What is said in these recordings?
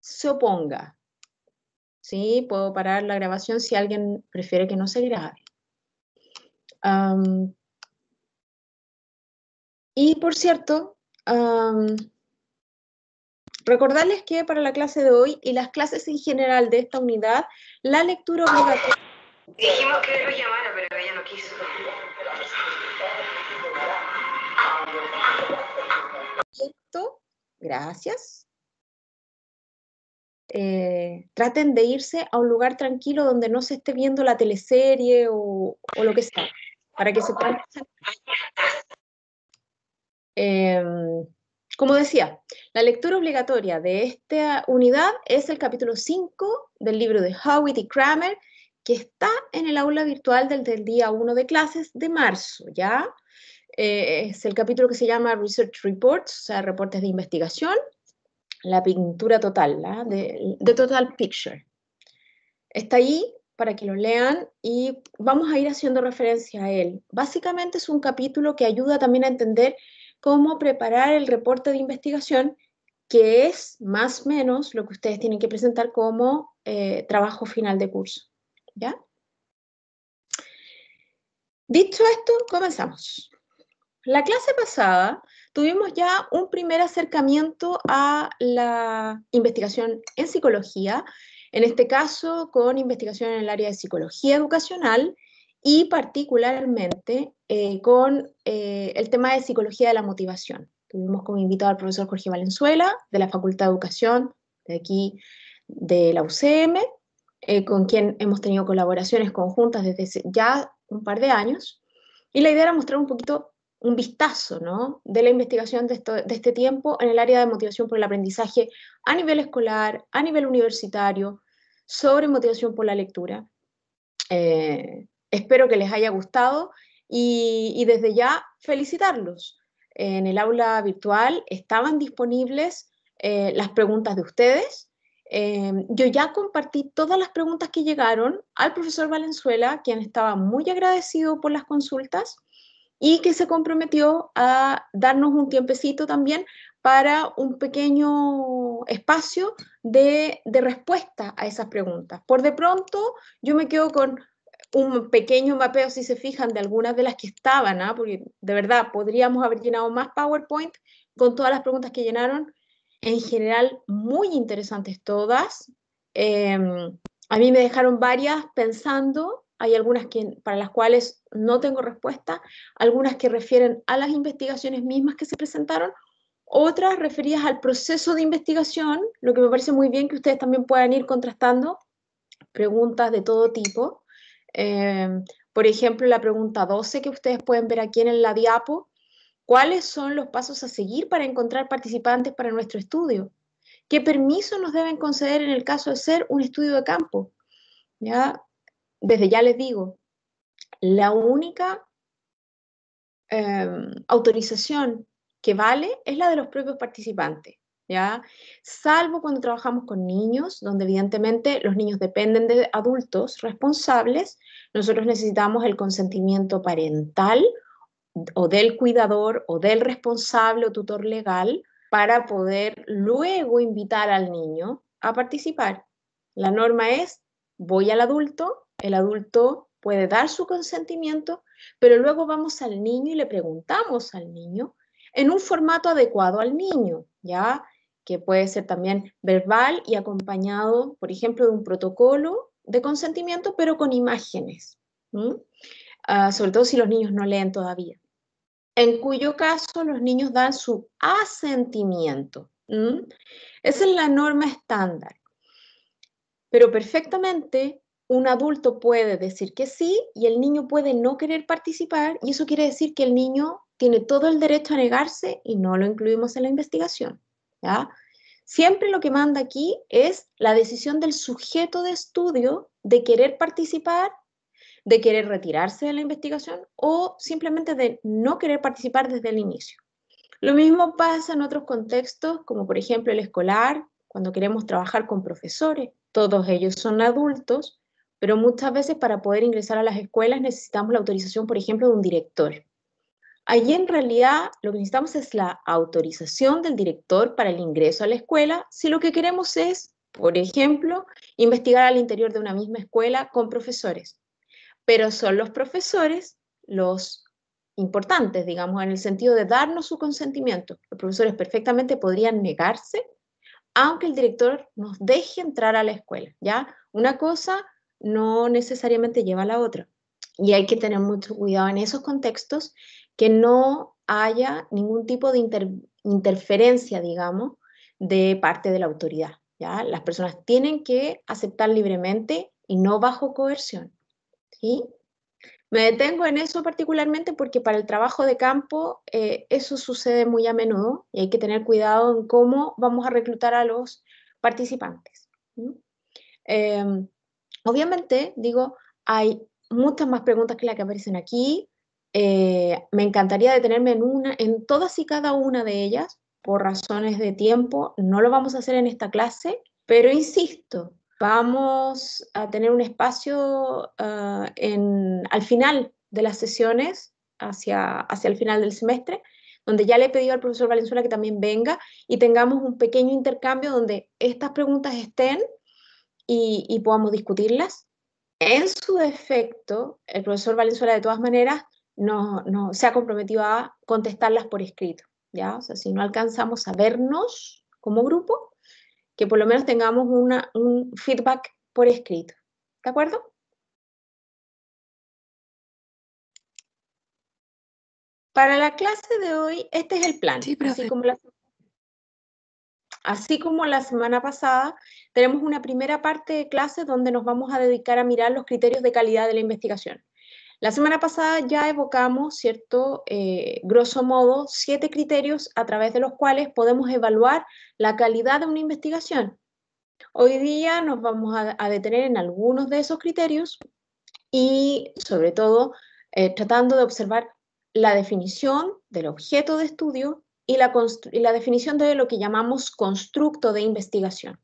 se oponga. ¿Sí? Puedo parar la grabación si alguien prefiere que no se grabe. Y por cierto, recordarles que para la clase de hoy y las clases en general de esta unidad, la lectura obligatoria... Dijimos que lo llamara, pero ella no quiso. Gracias. Traten de irse a un lugar tranquilo donde no se esté viendo la teleserie o lo que sea, para que se puedan... Como decía, la lectura obligatoria de esta unidad es el capítulo 5 del libro de Howitt y Kramer, que está en el aula virtual del día 1 de clases de marzo, ¿ya? Es el capítulo que se llama Research Reports, o sea, reportes de investigación, la pintura total, the Total Picture. Está ahí para que lo lean y vamos a ir haciendo referencia a él. Básicamente es un capítulo que ayuda también a entender cómo preparar el reporte de investigación, que es más o menos lo que ustedes tienen que presentar como trabajo final de curso, ¿ya? Dicho esto, comenzamos. La clase pasada tuvimos ya un primer acercamiento a la investigación en psicología, en este caso con investigación en el área de psicología educacional y particularmente con el tema de psicología de la motivación. Tuvimos como invitado al profesor Jorge Valenzuela, de la Facultad de Educación, de aquí de la UCM, con quien hemos tenido colaboraciones conjuntas desde ya un par de años, y la idea era mostrar un poquito un vistazo, ¿no?, de la investigación de este tiempo en el área de motivación por el aprendizaje a nivel escolar, a nivel universitario, sobre motivación por la lectura. Espero que les haya gustado y desde ya felicitarlos. En el aula virtual estaban disponibles las preguntas de ustedes. Yo ya compartí todas las preguntas que llegaron al profesor Valenzuela, quien estaba muy agradecido por las consultas y que se comprometió a darnos un tiempecito también para un pequeño espacio de respuesta a esas preguntas. Por de pronto, yo me quedo con un pequeño mapeo, si se fijan, de algunas de las que estaban, ¿eh? Porque de verdad podríamos haber llenado más PowerPoint con todas las preguntas que llenaron. En general, muy interesantes todas. A mí me dejaron varias pensando. Hay algunas para las cuales no tengo respuesta, algunas que refieren a las investigaciones mismas que se presentaron, otras referidas al proceso de investigación, lo que me parece muy bien que ustedes también puedan ir contrastando preguntas de todo tipo. Por ejemplo, la pregunta 12 que ustedes pueden ver aquí en la diapo: ¿cuáles son los pasos a seguir para encontrar participantes para nuestro estudio? ¿Qué permisos nos deben conceder en el caso de ser un estudio de campo? ¿Ya? Desde ya les digo, la única autorización que vale es la de los propios participantes, ¿ya? Salvo cuando trabajamos con niños, donde evidentemente los niños dependen de adultos responsables, nosotros necesitamos el consentimiento parental o del cuidador o del responsable o tutor legal para poder luego invitar al niño a participar. La norma es: voy al adulto, el adulto puede dar su consentimiento, pero luego vamos al niño y le preguntamos al niño en un formato adecuado al niño, ¿ya? Que puede ser también verbal y acompañado, por ejemplo, de un protocolo de consentimiento, pero con imágenes, sobre todo si los niños no leen todavía, en cuyo caso los niños dan su asentimiento. Esa es la norma estándar. Pero perfectamente un adulto puede decir que sí y el niño puede no querer participar, y eso quiere decir que el niño tiene todo el derecho a negarse y no lo incluimos en la investigación, ¿ya? Siempre lo que manda aquí es la decisión del sujeto de estudio de querer participar, de querer retirarse de la investigación o simplemente de no querer participar desde el inicio. Lo mismo pasa en otros contextos, como por ejemplo el escolar, cuando queremos trabajar con profesores. Todos ellos son adultos, pero muchas veces para poder ingresar a las escuelas necesitamos la autorización, por ejemplo, de un director. Allí en realidad lo que necesitamos es la autorización del director para el ingreso a la escuela, si lo que queremos es Por ejemplo, investigar al interior de una misma escuela con profesores. Pero son los profesores los importantes, digamos, en el sentido de darnos su consentimiento. Los profesores perfectamente podrían negarse, aunque el director nos deje entrar a la escuela, ¿ya? Una cosa no necesariamente lleva a la otra. Y hay que tener mucho cuidado en esos contextos, que no haya ningún tipo de interferencia, digamos, de parte de la autoridad, ¿ya? Las personas tienen que aceptar libremente y no bajo coerción, ¿sí? Me detengo en eso particularmente porque para el trabajo de campo eso sucede muy a menudo y hay que tener cuidado en cómo vamos a reclutar a los participantes. ¿Mm? Eh, Obviamente, digo, hay muchas más preguntas que las que aparecen aquí. Me encantaría detenerme en todas y cada una de ellas. Por razones de tiempo, no lo vamos a hacer en esta clase, pero insisto, vamos a tener un espacio al final de las sesiones, hacia el final del semestre, donde ya le he pedido al profesor Valenzuela que también venga y tengamos un pequeño intercambio donde estas preguntas estén y podamos discutirlas. En su defecto, el profesor Valenzuela de todas maneras no se ha comprometido a contestarlas por escrito, ¿ya? O sea, si no alcanzamos a vernos como grupo, que por lo menos tengamos un feedback por escrito. ¿De acuerdo? Para la clase de hoy, este es el plan. Sí, profe. Así como la semana pasada, tenemos una primera parte de clase donde nos vamos a dedicar a mirar los criterios de calidad de la investigación. La semana pasada ya evocamos, ¿cierto? Grosso modo, 7 criterios a través de los cuales podemos evaluar la calidad de una investigación. Hoy día nos vamos a detener en algunos de esos criterios y, sobre todo, tratando de observar la definición del objeto de estudio y la definición de lo que llamamos constructo de investigación.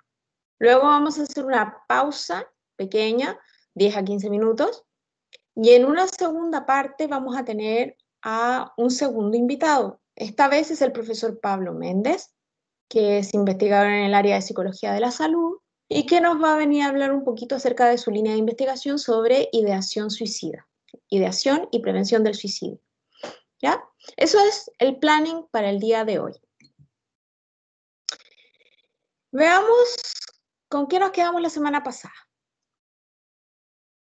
Luego vamos a hacer una pausa pequeña, 10 a 15 minutos, y en una segunda parte vamos a tener a un segundo invitado. Esta vez es el profesor Pablo Méndez, que es investigador en el área de psicología de la salud y que nos va a venir a hablar un poquito acerca de su línea de investigación sobre ideación suicida, ideación y prevención del suicidio. ¿Ya? Eso es el planning para el día de hoy. Veamos con qué nos quedamos la semana pasada.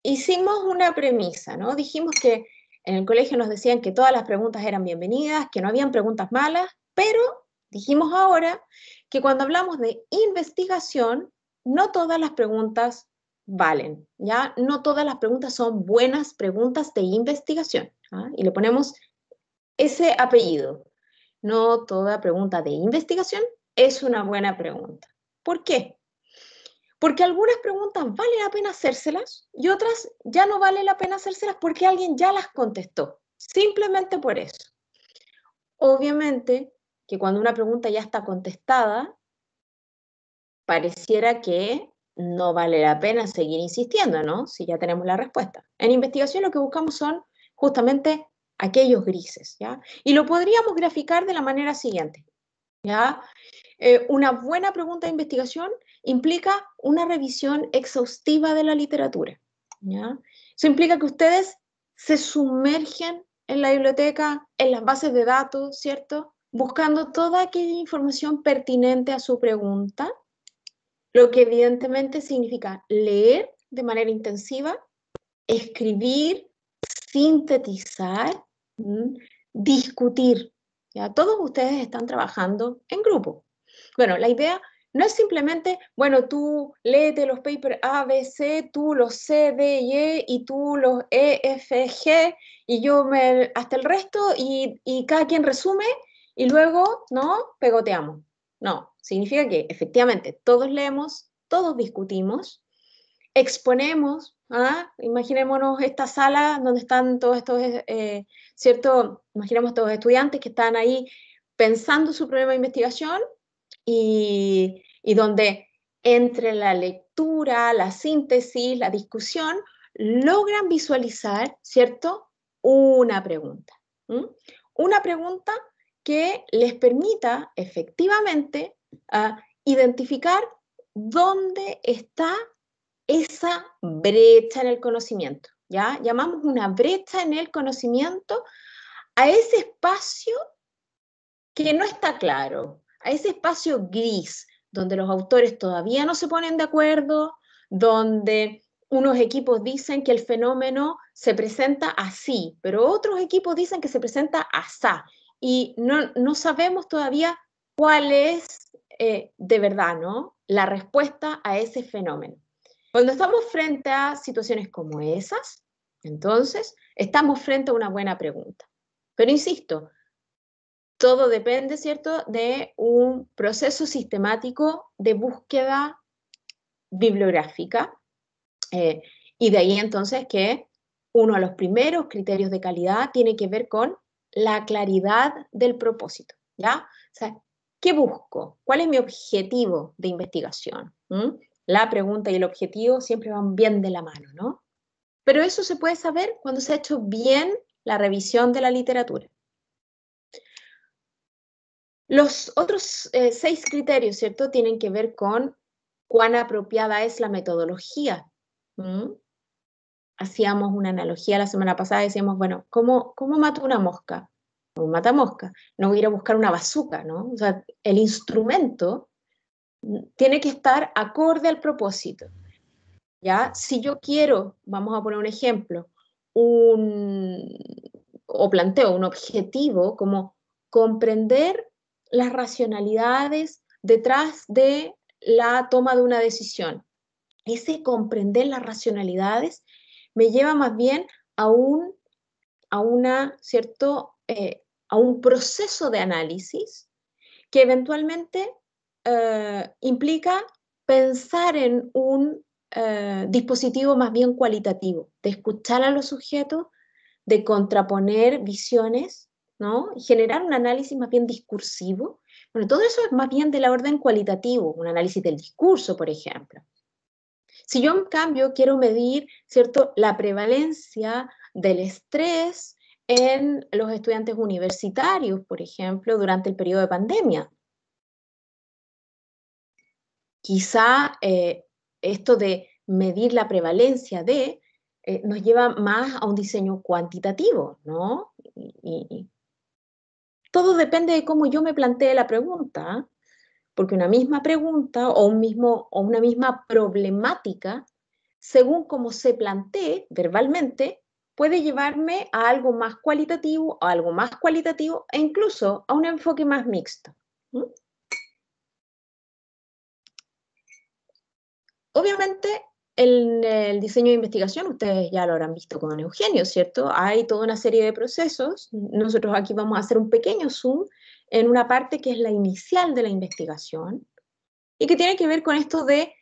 Hicimos una premisa, ¿no? Dijimos que en el colegio nos decían que todas las preguntas eran bienvenidas, que no habían preguntas malas, pero dijimos ahora que cuando hablamos de investigación, no todas las preguntas valen, ¿ya? No todas las preguntas son buenas preguntas de investigación, ¿ah? Y le ponemos ese apellido. No toda pregunta de investigación es una buena pregunta. ¿Por qué? Porque algunas preguntas vale la pena hacérselas y otras ya no vale la pena hacérselas porque alguien ya las contestó. Simplemente por eso. Obviamente que cuando una pregunta ya está contestada, pareciera que no vale la pena seguir insistiendo, ¿no? Si ya tenemos la respuesta. En investigación lo que buscamos son justamente aquellos grises, ¿ya? Y lo podríamos graficar de la manera siguiente, ¿ya? Una buena pregunta de investigación implica una revisión exhaustiva de la literatura, ¿ya? Eso implica que ustedes se sumergen en la biblioteca, en las bases de datos, ¿cierto? Buscando toda aquella información pertinente a su pregunta, lo que evidentemente significa leer de manera intensiva, escribir, sintetizar, discutir. ¿Ya? Todos ustedes están trabajando en grupo. Bueno, la idea no es simplemente, bueno, tú léete los papers A, B, C, tú los C, D y E, y tú los E, F, G, y yo hasta el resto, y cada quien resume, y luego, ¿no? Pegoteamos. No, significa que efectivamente todos leemos, todos discutimos, exponemos, ¿ah? Imaginémonos esta sala donde están todos estos, ¿cierto? Imaginemos todos los estudiantes que están ahí pensando su problema de investigación y donde entre la lectura, la síntesis, la discusión, logran visualizar, ¿cierto? Una pregunta. Una pregunta que les permita efectivamente identificar dónde está esa brecha en el conocimiento, ¿ya? Llamamos una brecha en el conocimiento a ese espacio que no está claro, a ese espacio gris, donde los autores todavía no se ponen de acuerdo, donde unos equipos dicen que el fenómeno se presenta así, pero otros equipos dicen que se presenta asá, y no sabemos todavía cuál es de verdad, ¿no?, la respuesta a ese fenómeno. Cuando estamos frente a situaciones como esas, entonces estamos frente a una buena pregunta. Pero insisto, todo depende, ¿cierto?, de un proceso sistemático de búsqueda bibliográfica, y de ahí entonces que uno de los primeros criterios de calidad tiene que ver con la claridad del propósito, ¿ya? O sea, ¿qué busco? ¿Cuál es mi objetivo de investigación? La pregunta y el objetivo siempre van bien de la mano, ¿no? Pero eso se puede saber cuando se ha hecho bien la revisión de la literatura. Los otros 6 criterios, ¿cierto?, tienen que ver con cuán apropiada es la metodología. Hacíamos una analogía la semana pasada, decíamos, bueno, ¿cómo mato una mosca? Un matamosca. No voy a ir a buscar una bazuca, ¿no? O sea, el instrumento tiene que estar acorde al propósito, ¿ya? Si yo quiero, vamos a poner un ejemplo, o planteo un objetivo como comprender las racionalidades detrás de la toma de una decisión. Ese comprender las racionalidades me lleva más bien a un proceso de análisis que eventualmente implica pensar en un dispositivo más bien cualitativo, de escuchar a los sujetos, de contraponer visiones, ¿no?, y generar un análisis más bien discursivo. Bueno, todo eso es más bien de la orden cualitativo, un análisis del discurso, por ejemplo. Si yo, en cambio, quiero medir, ¿cierto?, la prevalencia del estrés en los estudiantes universitarios, por ejemplo, durante el periodo de pandemia, quizá esto de medir la prevalencia nos lleva más a un diseño cuantitativo, ¿no? Y todo depende de cómo yo me plantee la pregunta, porque una misma pregunta o una misma problemática, según cómo se plantee verbalmente, puede llevarme a algo más cualitativo, a algo más cualitativo e incluso a un enfoque más mixto. Obviamente, en el diseño de investigación, ustedes ya lo habrán visto con Eugenio, ¿cierto? Hay toda una serie de procesos. Nosotros aquí vamos a hacer un pequeño zoom en una parte que es la inicial de la investigación y que tiene que ver con esto de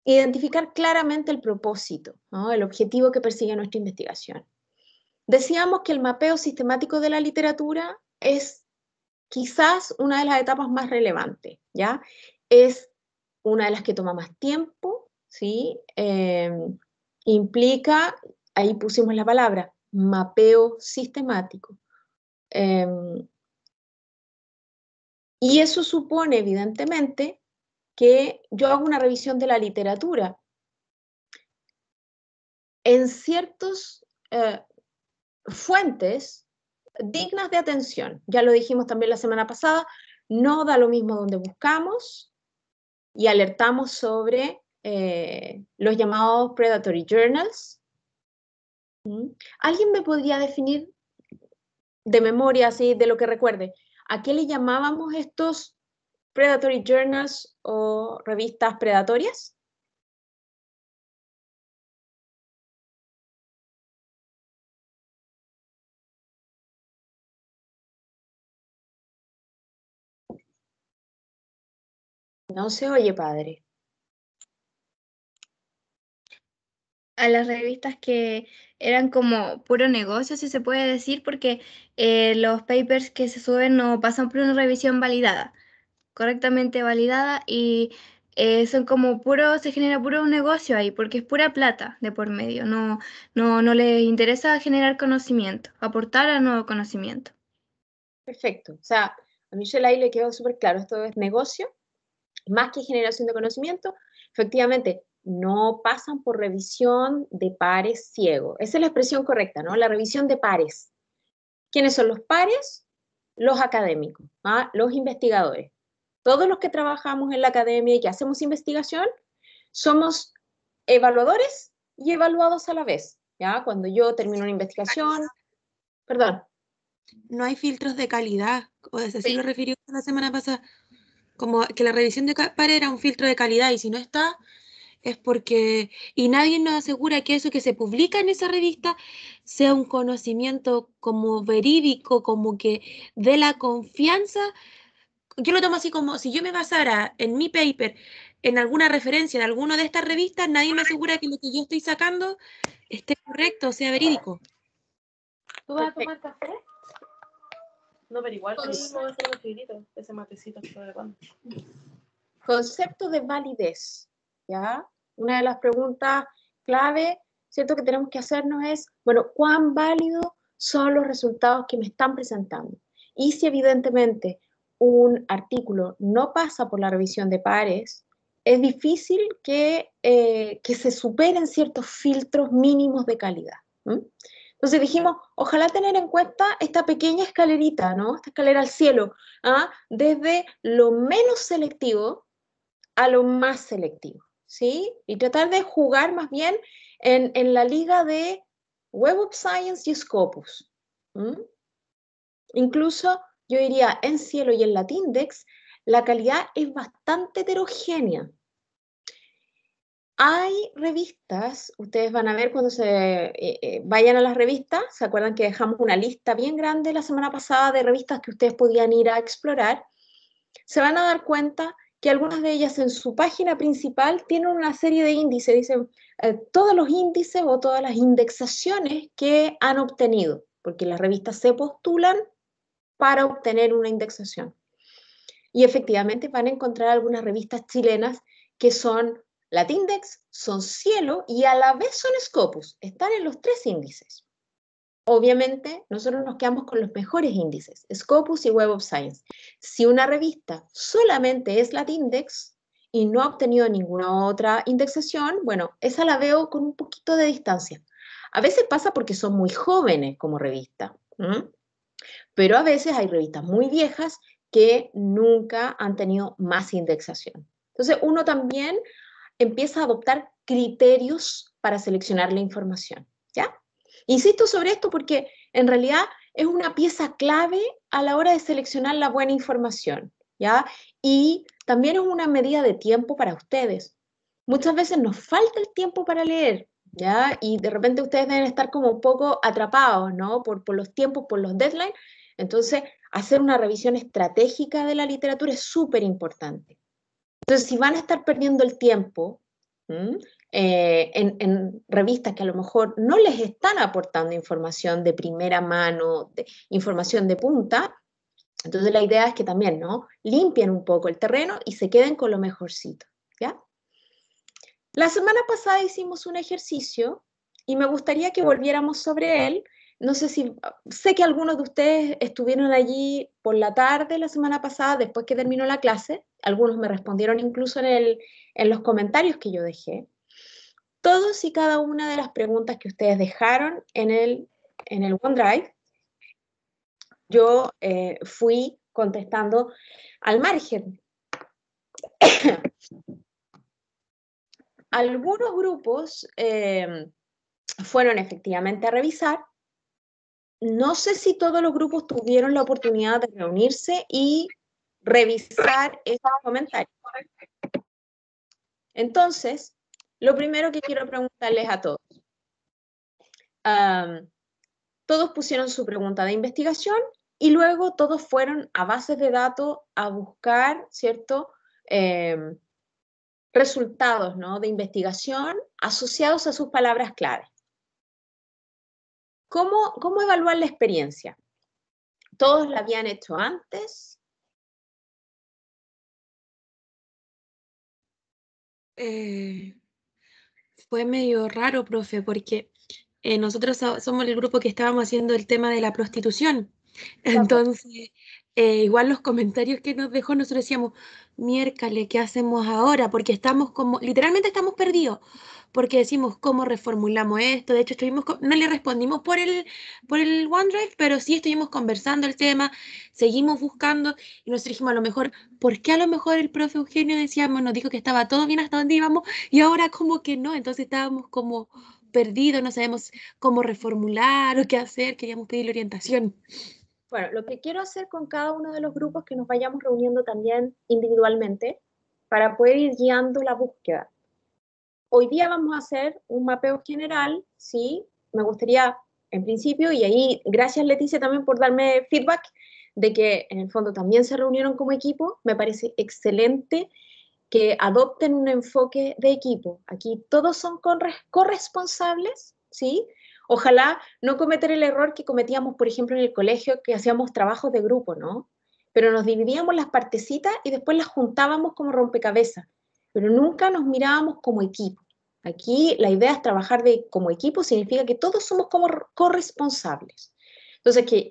identificar claramente el propósito, ¿no?, el objetivo que persigue nuestra investigación. Decíamos que el mapeo sistemático de la literatura es quizás una de las etapas más relevantes, ¿ya? Es una de las que toma más tiempo, ¿sí? Implica, ahí pusimos la palabra, mapeo sistemático. Y eso supone, evidentemente, que yo hago una revisión de la literatura en ciertas fuentes dignas de atención. Ya lo dijimos también la semana pasada, no da lo mismo donde buscamos y alertamos sobre los llamados predatory journals. ¿Alguien me podría definir de memoria, así de lo que recuerde, a qué le llamábamos estos predatory journals o revistas predatorias? No se oye, padre. A las revistas que eran como puro negocio, si se puede decir, porque los papers que se suben no pasan por una revisión validada, correctamente validada, y son como puro, se genera puro un negocio ahí, porque es pura plata de por medio, no les interesa generar conocimiento, aportar a nuevo conocimiento. Perfecto. O sea, a Michelle ahí le quedó súper claro, esto es negocio. más que generación de conocimiento, efectivamente, no pasan por revisión de pares ciegos. Esa es la expresión correcta, ¿no? La revisión de pares. ¿Quiénes son los pares? Los académicos, ¿ah? Los investigadores. Todos los que trabajamos en la academia y que hacemos investigación, somos evaluadores y evaluados a la vez, ¿ya? Cuando yo termino una investigación, perdón. No hay filtros de calidad, o así Sí. lo refirió la semana pasada, como que la revisión de pares era un filtro de calidad, y si no está, es porque, y nadie nos asegura que eso que se publica en esa revista sea un conocimiento como verídico, como que dé la confianza. Yo lo tomo así como, si yo me basara en mi paper, en alguna referencia de alguna de estas revistas, nadie me asegura que lo que yo estoy sacando esté correcto, o sea verídico. ¿Tú vas a tomar café? No, pero igual que Pues- me voy a hacer unos figuritos, ese matecito que de cuando. Concepto de validez, ¿ya? Una de las preguntas clave, ¿cierto?, que tenemos que hacernos es, bueno, ¿cuán válidos son los resultados que me están presentando? Y si evidentemente un artículo no pasa por la revisión de pares, es difícil que se superen ciertos filtros mínimos de calidad. Entonces dijimos, ojalá tener en cuenta esta pequeña escalerita, ¿no? Esta escalera al cielo, ¿ah? Desde lo menos selectivo a lo más selectivo, ¿sí? Y tratar de jugar más bien en la liga de Web of Science y Scopus. Incluso yo diría en Cielo y en Latindex, la calidad es bastante heterogénea. Hay revistas, ustedes van a ver cuando se vayan a las revistas, ¿se acuerdan que dejamos una lista bien grande la semana pasada de revistas que ustedes podían ir a explorar? Se van a dar cuenta que algunas de ellas en su página principal tienen una serie de índices, dicen todos los índices o todas las indexaciones que han obtenido, porque las revistas se postulan para obtener una indexación. Y efectivamente van a encontrar algunas revistas chilenas que son Latindex, son Cielo y a la vez son Scopus, están en los 3 índices. Obviamente, nosotros nos quedamos con los mejores índices, Scopus y Web of Science. Si una revista solamente es Latindex y no ha obtenido ninguna otra indexación, bueno, esa la veo con un poquito de distancia. A veces pasa porque son muy jóvenes como revista, pero a veces hay revistas muy viejas que nunca han tenido más indexación. Entonces, uno también empieza a adoptar criterios para seleccionar la información, ¿ya? Insisto sobre esto porque en realidad es una pieza clave a la hora de seleccionar la buena información, ¿ya? Y también es una medida de tiempo para ustedes. Muchas veces nos falta el tiempo para leer, ¿ya? Y de repente ustedes deben estar como un poco atrapados, ¿no? Por los tiempos, por los deadlines. Entonces, hacer una revisión estratégica de la literatura es súper importante. Entonces, si van a estar perdiendo el tiempo en revistas que a lo mejor no les están aportando información de primera mano, información de punta, entonces la idea es que también, ¿no?, limpien un poco el terreno y se queden con lo mejorcito, ¿ya? La semana pasada hicimos un ejercicio y me gustaría que volviéramos sobre él. No sé si, sé que algunos de ustedes estuvieron allí por la tarde la semana pasada, después que terminó la clase. Algunos me respondieron incluso en los comentarios que yo dejé. Todos y cada una de las preguntas que ustedes dejaron en el OneDrive, yo fui contestando al margen. Algunos grupos fueron efectivamente a revisar. No sé si todos los grupos tuvieron la oportunidad de reunirse y revisar estos comentarios. Entonces, lo primero que quiero preguntarles a todos. Todos pusieron su pregunta de investigación y luego todos fueron a bases de datos a buscar, ¿cierto?, resultados, ¿no?, de investigación asociados a sus palabras clave. ¿Cómo evaluar la experiencia? ¿Todos la habían hecho antes? Fue medio raro, profe, porque nosotros somos el grupo que estábamos haciendo el tema de la prostitución. Entonces, igual los comentarios que nos dejó, nosotros decíamos, miércoles, ¿qué hacemos ahora? Porque estamos como, literalmente estamos perdidos, porque decimos, ¿cómo reformulamos esto? De hecho, no le respondimos por el OneDrive, pero sí estuvimos conversando el tema, seguimos buscando, y nosotros dijimos, a lo mejor, ¿por qué a lo mejor el profe Eugenio decíamos, nos dijo que estaba todo bien hasta donde íbamos, y ahora como que no? Entonces estábamos como perdidos, no sabemos cómo reformular o qué hacer, queríamos pedirle orientación. Bueno, lo que quiero hacer con cada uno de los grupos es que nos vayamos reuniendo también individualmente para poder ir guiando la búsqueda. Hoy día vamos a hacer un mapeo general, ¿sí? Me gustaría, en principio, y ahí gracias Leticia también por darme feedback de que en el fondo también se reunieron como equipo, me parece excelente que adopten un enfoque de equipo. Aquí todos son corresponsables, ¿sí? Ojalá no cometer el error que cometíamos, por ejemplo, en el colegio, que hacíamos trabajos de grupo, ¿no? Pero nos dividíamos las partecitas y después las juntábamos como rompecabezas, pero nunca nos mirábamos como equipo. Aquí la idea es trabajar como equipo, significa que todos somos como corresponsables. Entonces, que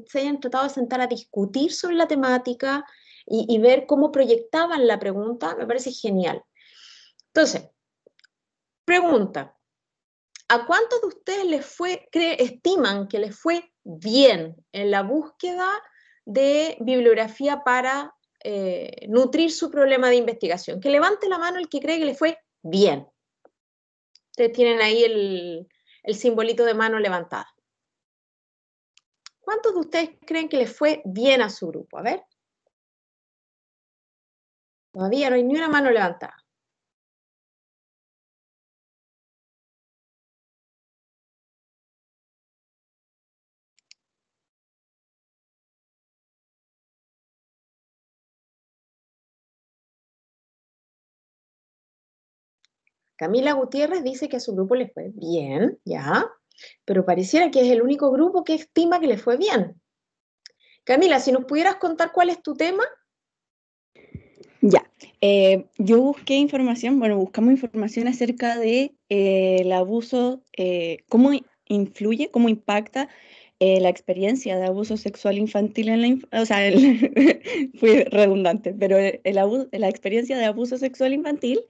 se hayan tratado de sentar a discutir sobre la temática, y ver cómo proyectaban la pregunta, me parece genial. Entonces, pregunta, ¿a cuántos de ustedes estiman que les fue bien en la búsqueda de bibliografía para nutrir su problema de investigación? Que levante la mano el que cree que le fue bien. Ustedes tienen ahí el simbolito de mano levantada. ¿Cuántos de ustedes creen que les fue bien a su grupo? A ver. Todavía no hay ni una mano levantada. Camila Gutiérrez dice que a su grupo le fue bien, ya, pero pareciera que es el único grupo que estima que le fue bien. Camila, si nos pudieras contar cuál es tu tema. Ya, yo busqué información, buscamos información acerca de el abuso, cómo influye, cómo impacta la experiencia de abuso sexual infantil en la o sea, fui redundante, pero la experiencia de abuso sexual infantil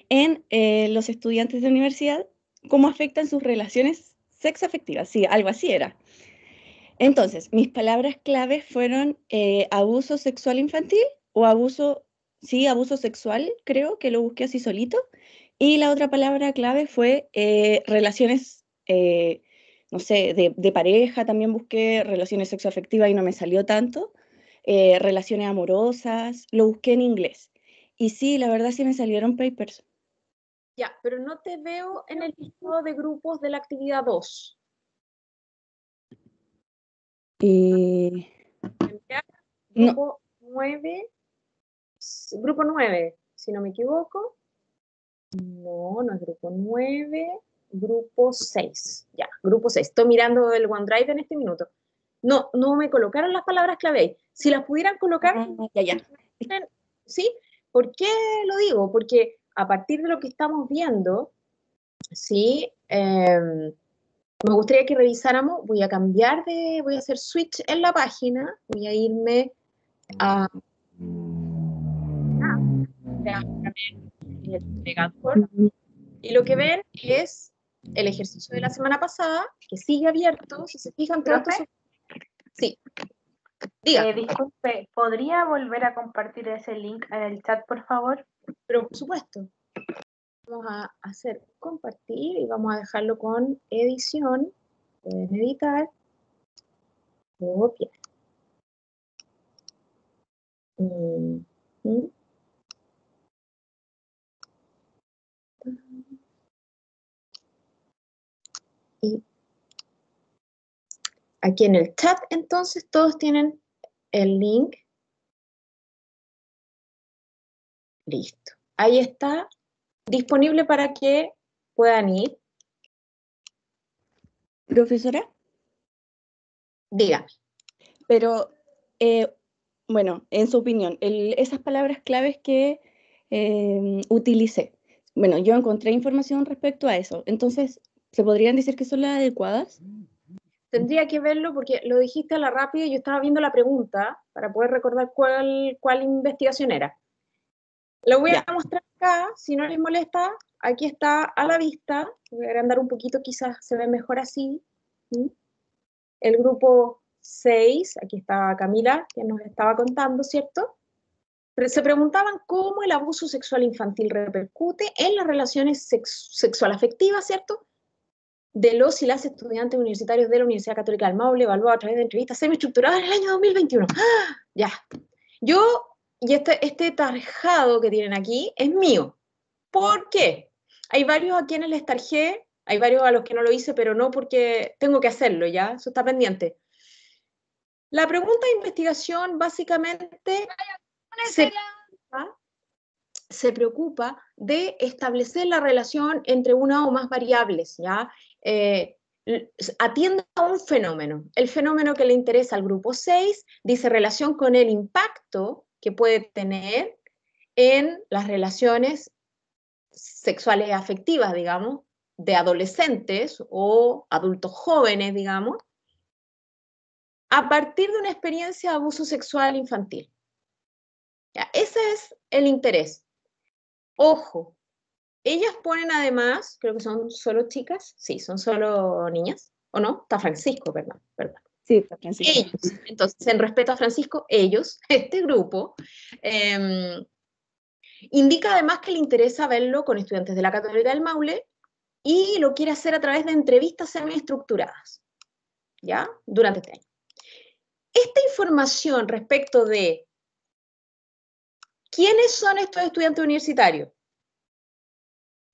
en los estudiantes de universidad, cómo afectan sus relaciones sexoafectivas, sí, algo así era. Entonces, mis palabras claves fueron abuso sexual infantil o abuso sexual, creo que lo busqué así solito. Y la otra palabra clave fue relaciones, no sé, de pareja, también busqué relaciones sexoafectivas y no me salió tanto. Relaciones amorosas, lo busqué en inglés. Y sí, la verdad sí me salieron papers. Ya, pero no te veo en el listado de grupos de la actividad 2. Grupo 9, grupo 9, si no me equivoco. No, no es grupo 9, grupo 6. Ya, grupo 6. Estoy mirando el OneDrive en este minuto. No, no me colocaron las palabras clave ahí. Si las pudieran colocar, ya. ¿Sí? ¿Por qué lo digo? Porque a partir de lo que estamos viendo, ¿sí? Me gustaría que revisáramos, voy a hacer switch en la página, voy a irme a el navegador, y lo que ven es el ejercicio de la semana pasada, que sigue abierto, si se fijan, todo esto. Sí. Diga. Disculpe, ¿podría volver a compartir ese link en el chat, por favor? Pero por supuesto. Vamos a hacer compartir y vamos a dejarlo con edición. Pueden editar. Copiar. Y aquí en el chat, entonces, todos tienen el link. Listo. Ahí está disponible para que puedan ir. Profesora. Dígame. Pero, en su opinión, esas palabras claves que utilicé, yo encontré información respecto a eso. Entonces, ¿se podrían decir que son las adecuadas? Tendría que verlo porque lo dijiste a la rápida y yo estaba viendo la pregunta para poder recordar cuál investigación era. Lo voy a Ya. mostrar acá, si no les molesta, aquí está a la vista, voy a agrandar un poquito, quizás se ve mejor así. ¿Mm? El grupo 6, aquí está Camila, que nos estaba contando, ¿cierto? Pero se preguntaban cómo el abuso sexual infantil repercute en las relaciones sexual-afectivas, ¿cierto? De los y las estudiantes universitarios de la Universidad Católica del Maule, evaluado a través de entrevistas semiestructuradas en el año 2021. ¡Ah! Ya. Yo, y este tarjado que tienen aquí es mío. ¿Por qué? Hay varios a quienes les tarjé, hay varios a los que no lo hice, pero no porque tengo que hacerlo, ¿ya? Eso está pendiente. La pregunta de investigación básicamente se preocupa de establecer la relación entre una o más variables, ¿ya? Atiende a un fenómeno. El fenómeno que le interesa al grupo 6 dice relación con el impacto que puede tener en las relaciones sexuales afectivas, digamos, de adolescentes o adultos jóvenes, digamos, a partir de una experiencia de abuso sexual infantil. ¿Ya? Ese es el interés. Ojo, ellas ponen además, creo que son solo chicas, sí, son solo niñas, ¿o no? Está Francisco, perdón. Sí, Francisco. Ellos, entonces, en respeto a Francisco, ellos, este grupo, indica además que le interesa verlo con estudiantes de la Católica del Maule y lo quiere hacer a través de entrevistas semiestructuradas, ¿ya? Durante este año. Esta información respecto de quiénes son estos estudiantes universitarios,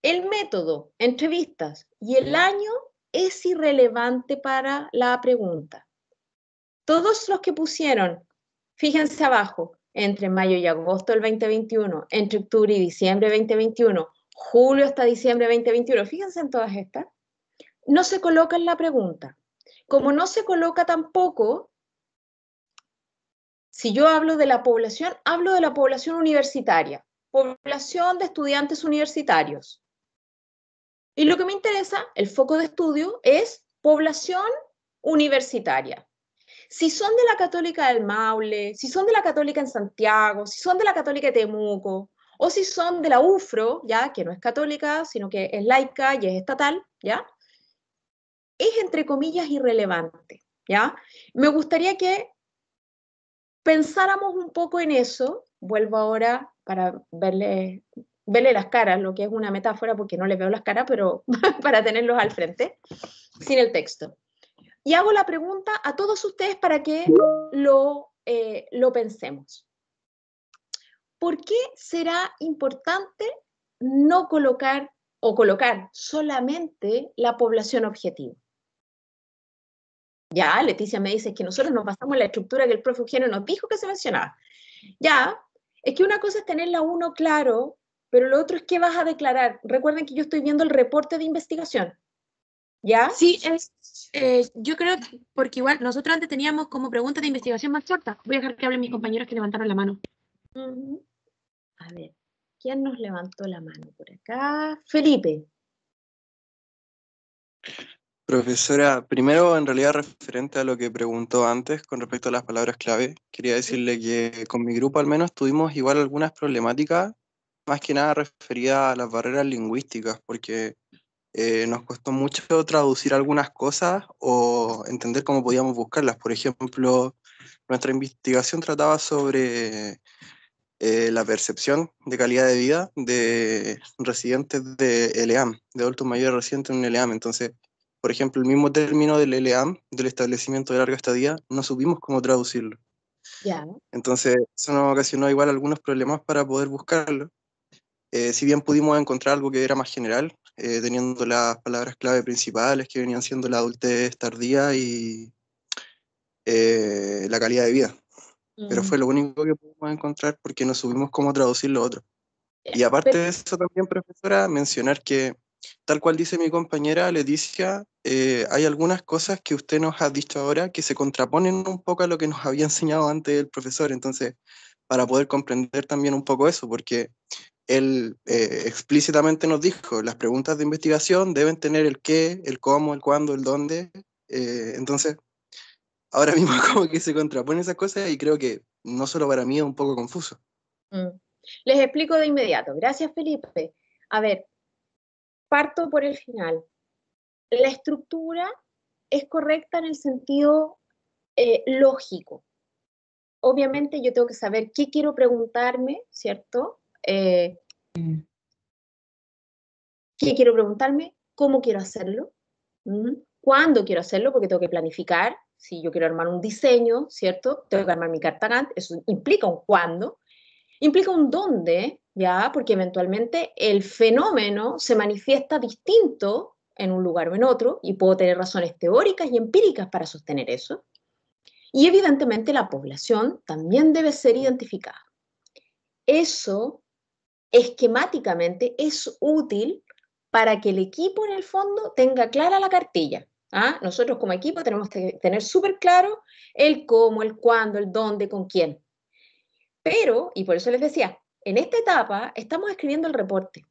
el método, entrevistas y el año es irrelevante para la pregunta. Todos los que pusieron, fíjense abajo, entre mayo y agosto del 2021, entre octubre y diciembre del 2021, julio hasta diciembre del 2021, fíjense en todas estas, no se coloca en la pregunta. Como no se coloca tampoco, si yo hablo de la población universitaria, población de estudiantes universitarios. Y lo que me interesa, el foco de estudio, es población universitaria. Si son de la Católica del Maule, si son de la Católica en Santiago, si son de la Católica de Temuco, o si son de la UFRO, ya, que no es católica, sino que es laica y es estatal, ya, es entre comillas irrelevante, ya. Me gustaría que pensáramos un poco en eso. Vuelvo ahora para verle las caras, lo que es una metáfora, porque no les veo las caras, pero para tenerlos al frente, sin el texto. Y hago la pregunta a todos ustedes para que lo pensemos. ¿Por qué será importante no colocar o colocar solamente la población objetivo? Ya, Leticia me dice que nosotros nos basamos en la estructura que el profe Eugenio nos dijo que se mencionaba. Ya, es que una cosa es tener la 1 claro, pero lo otro es qué vas a declarar. Recuerden que yo estoy viendo el reporte de investigación. ¿Ya? Sí, yo creo, porque igual nosotros antes teníamos como preguntas de investigación más cortas. Voy a dejar que hablen mis compañeros que levantaron la mano. A ver, ¿quién nos levantó la mano por acá? Felipe. Profesora, primero en realidad referente a lo que preguntó antes con respecto a las palabras clave, quería decirle que con mi grupo al menos tuvimos igual algunas problemáticas, más que nada referidas a las barreras lingüísticas, porque nos costó mucho traducir algunas cosas o entender cómo podíamos buscarlas. Por ejemplo, nuestra investigación trataba sobre la percepción de calidad de vida de residentes de LEAM, de adultos mayores residentes en un LEAM. Entonces, por ejemplo, el mismo término del LEAM, del establecimiento de larga estadía, no supimos cómo traducirlo. Ya. Entonces, eso nos ocasionó igual algunos problemas para poder buscarlo. Si bien pudimos encontrar algo que era más general, teniendo las palabras clave principales que venían siendo la adultez tardía y la calidad de vida. Pero fue lo único que pudimos encontrar porque no supimos cómo traducir lo otro. Y aparte de eso también, profesora, mencionar que, tal cual dice mi compañera Leticia, hay algunas cosas que usted nos ha dicho ahora que se contraponen un poco a lo que nos había enseñado antes el profesor. Entonces, para poder comprender también un poco eso, porque él explícitamente nos dijo, las preguntas de investigación deben tener el qué, el cómo, el cuándo, el dónde, Entonces, ahora mismo como que se contraponen esas cosas y creo que no solo para mí es un poco confuso. Les explico de inmediato. Gracias, Felipe. A ver, parto por el final. La estructura es correcta en el sentido lógico. Obviamente yo tengo que saber qué quiero preguntarme, ¿cierto? ¿Qué quiero preguntarme? ¿Cómo quiero hacerlo? ¿Cuándo quiero hacerlo? Porque tengo que planificar. Si yo quiero armar un diseño, ¿cierto? Tengo que armar mi carta Gantt. Eso implica un cuándo. Implica un dónde, ¿ya? Porque eventualmente el fenómeno se manifiesta distinto en un lugar o en otro, y puedo tener razones teóricas y empíricas para sostener eso. Y evidentemente la población también debe ser identificada. Eso, esquemáticamente, es útil para que el equipo en el fondo tenga clara la cartilla. ¿Ah? Nosotros como equipo tenemos que tener súper claro el cómo, el cuándo, el dónde, con quién. Pero, y por eso les decía, en esta etapa estamos escribiendo el reporte.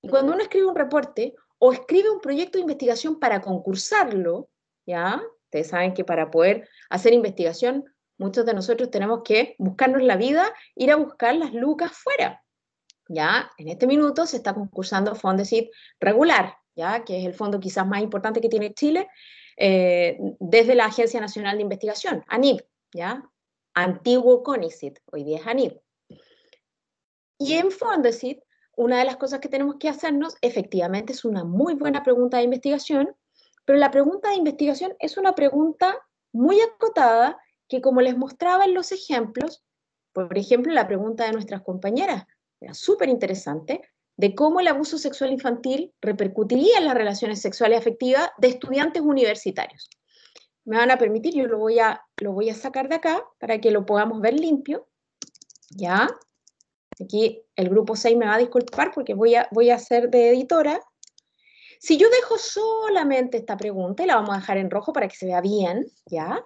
Y cuando uno escribe un reporte o escribe un proyecto de investigación para concursarlo, ¿ya? Ustedes saben que para poder hacer investigación, muchos de nosotros tenemos que buscarnos la vida, ir a buscar las lucas fuera. ¿Ya? En este minuto se está concursando Fondesit regular, ¿ya? Que es el fondo quizás más importante que tiene Chile desde la Agencia Nacional de Investigación, ANID, ¿ya? Antiguo CONICIT, hoy día es ANID. Y en Fondesit, una de las cosas que tenemos que hacernos, efectivamente, es una muy buena pregunta de investigación, pero la pregunta de investigación es una pregunta muy acotada que, como les mostraba en los ejemplos, por ejemplo, la pregunta de nuestras compañeras, era súper interesante, de cómo el abuso sexual infantil repercutiría en las relaciones sexuales afectivas de estudiantes universitarios. Me van a permitir, yo lo voy a sacar de acá para que lo podamos ver limpio, ¿ya? Aquí el grupo 6 me va a disculpar porque voy a hacer de editora. Si yo dejo solamente esta pregunta, y la vamos a dejar en rojo para que se vea bien, ¿ya?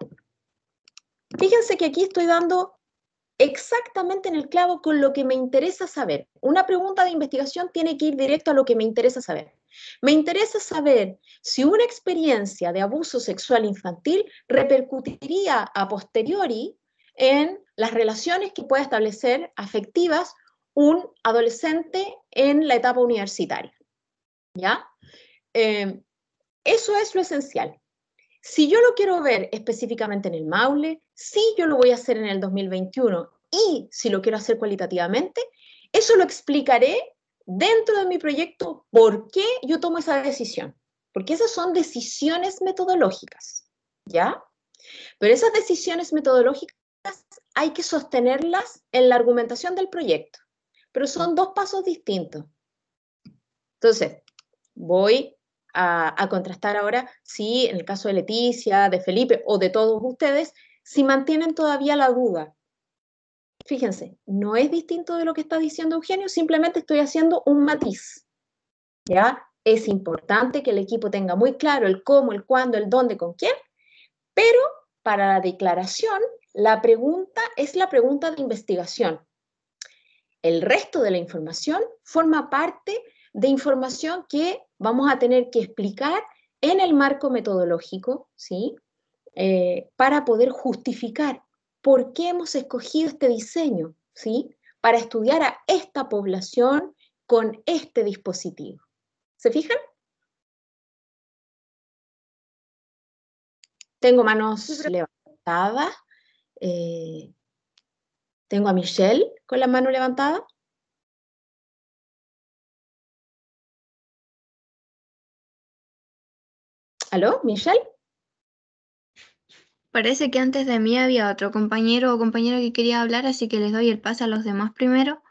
Fíjense que aquí estoy dando exactamente en el clavo con lo que me interesa saber. Una pregunta de investigación tiene que ir directo a lo que me interesa saber. Me interesa saber si una experiencia de abuso sexual infantil repercutiría a posteriori en las relaciones que pueda establecer afectivas un adolescente en la etapa universitaria. ¿Ya? Eso es lo esencial. Si yo lo quiero ver específicamente en el Maule, sí, yo lo voy a hacer en el 2021, y si lo quiero hacer cualitativamente, eso lo explicaré dentro de mi proyecto por qué yo tomo esa decisión, porque esas son decisiones metodológicas, ¿ya? Pero esas decisiones metodológicas hay que sostenerlas en la argumentación del proyecto, pero son dos pasos distintos. Entonces, voy a contrastar ahora si en el caso de Leticia, de Felipe o de todos ustedes, si mantienen todavía la duda. Fíjense, no es distinto de lo que está diciendo Eugenio, simplemente estoy haciendo un matiz. ¿Ya? Es importante que el equipo tenga muy claro el cómo, el cuándo, el dónde, con quién, pero para la declaración, la pregunta es la pregunta de investigación. El resto de la información forma parte de información que vamos a tener que explicar en el marco metodológico, ¿sí? Para poder justificar por qué hemos escogido este diseño, ¿sí? Para estudiar a esta población con este dispositivo. ¿Se fijan? Tengo manos levantadas. Tengo a Michelle con la mano levantada. ¿Aló, Michelle? Parece que antes de mí había otro compañero o compañera que quería hablar, así que les doy el pase a los demás primero.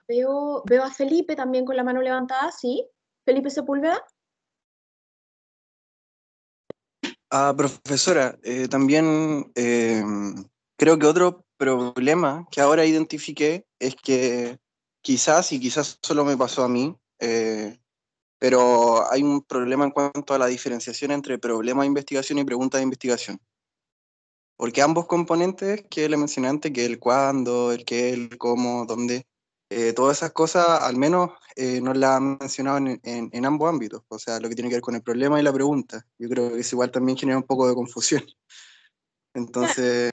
Veo a Felipe también con la mano levantada, ¿sí? Felipe Sepúlveda. Profesora, también creo que otro problema que ahora identifiqué es que quizás, y quizás solo me pasó a mí, pero hay un problema en cuanto a la diferenciación entre problema de investigación y pregunta de investigación. Porque ambos componentes que le mencioné antes, que el cuándo, el qué, el cómo, dónde, Todas esas cosas, al menos, nos las han mencionado en ambos ámbitos, o sea, lo que tiene que ver con el problema y la pregunta. Yo creo que eso igual también genera un poco de confusión. Entonces,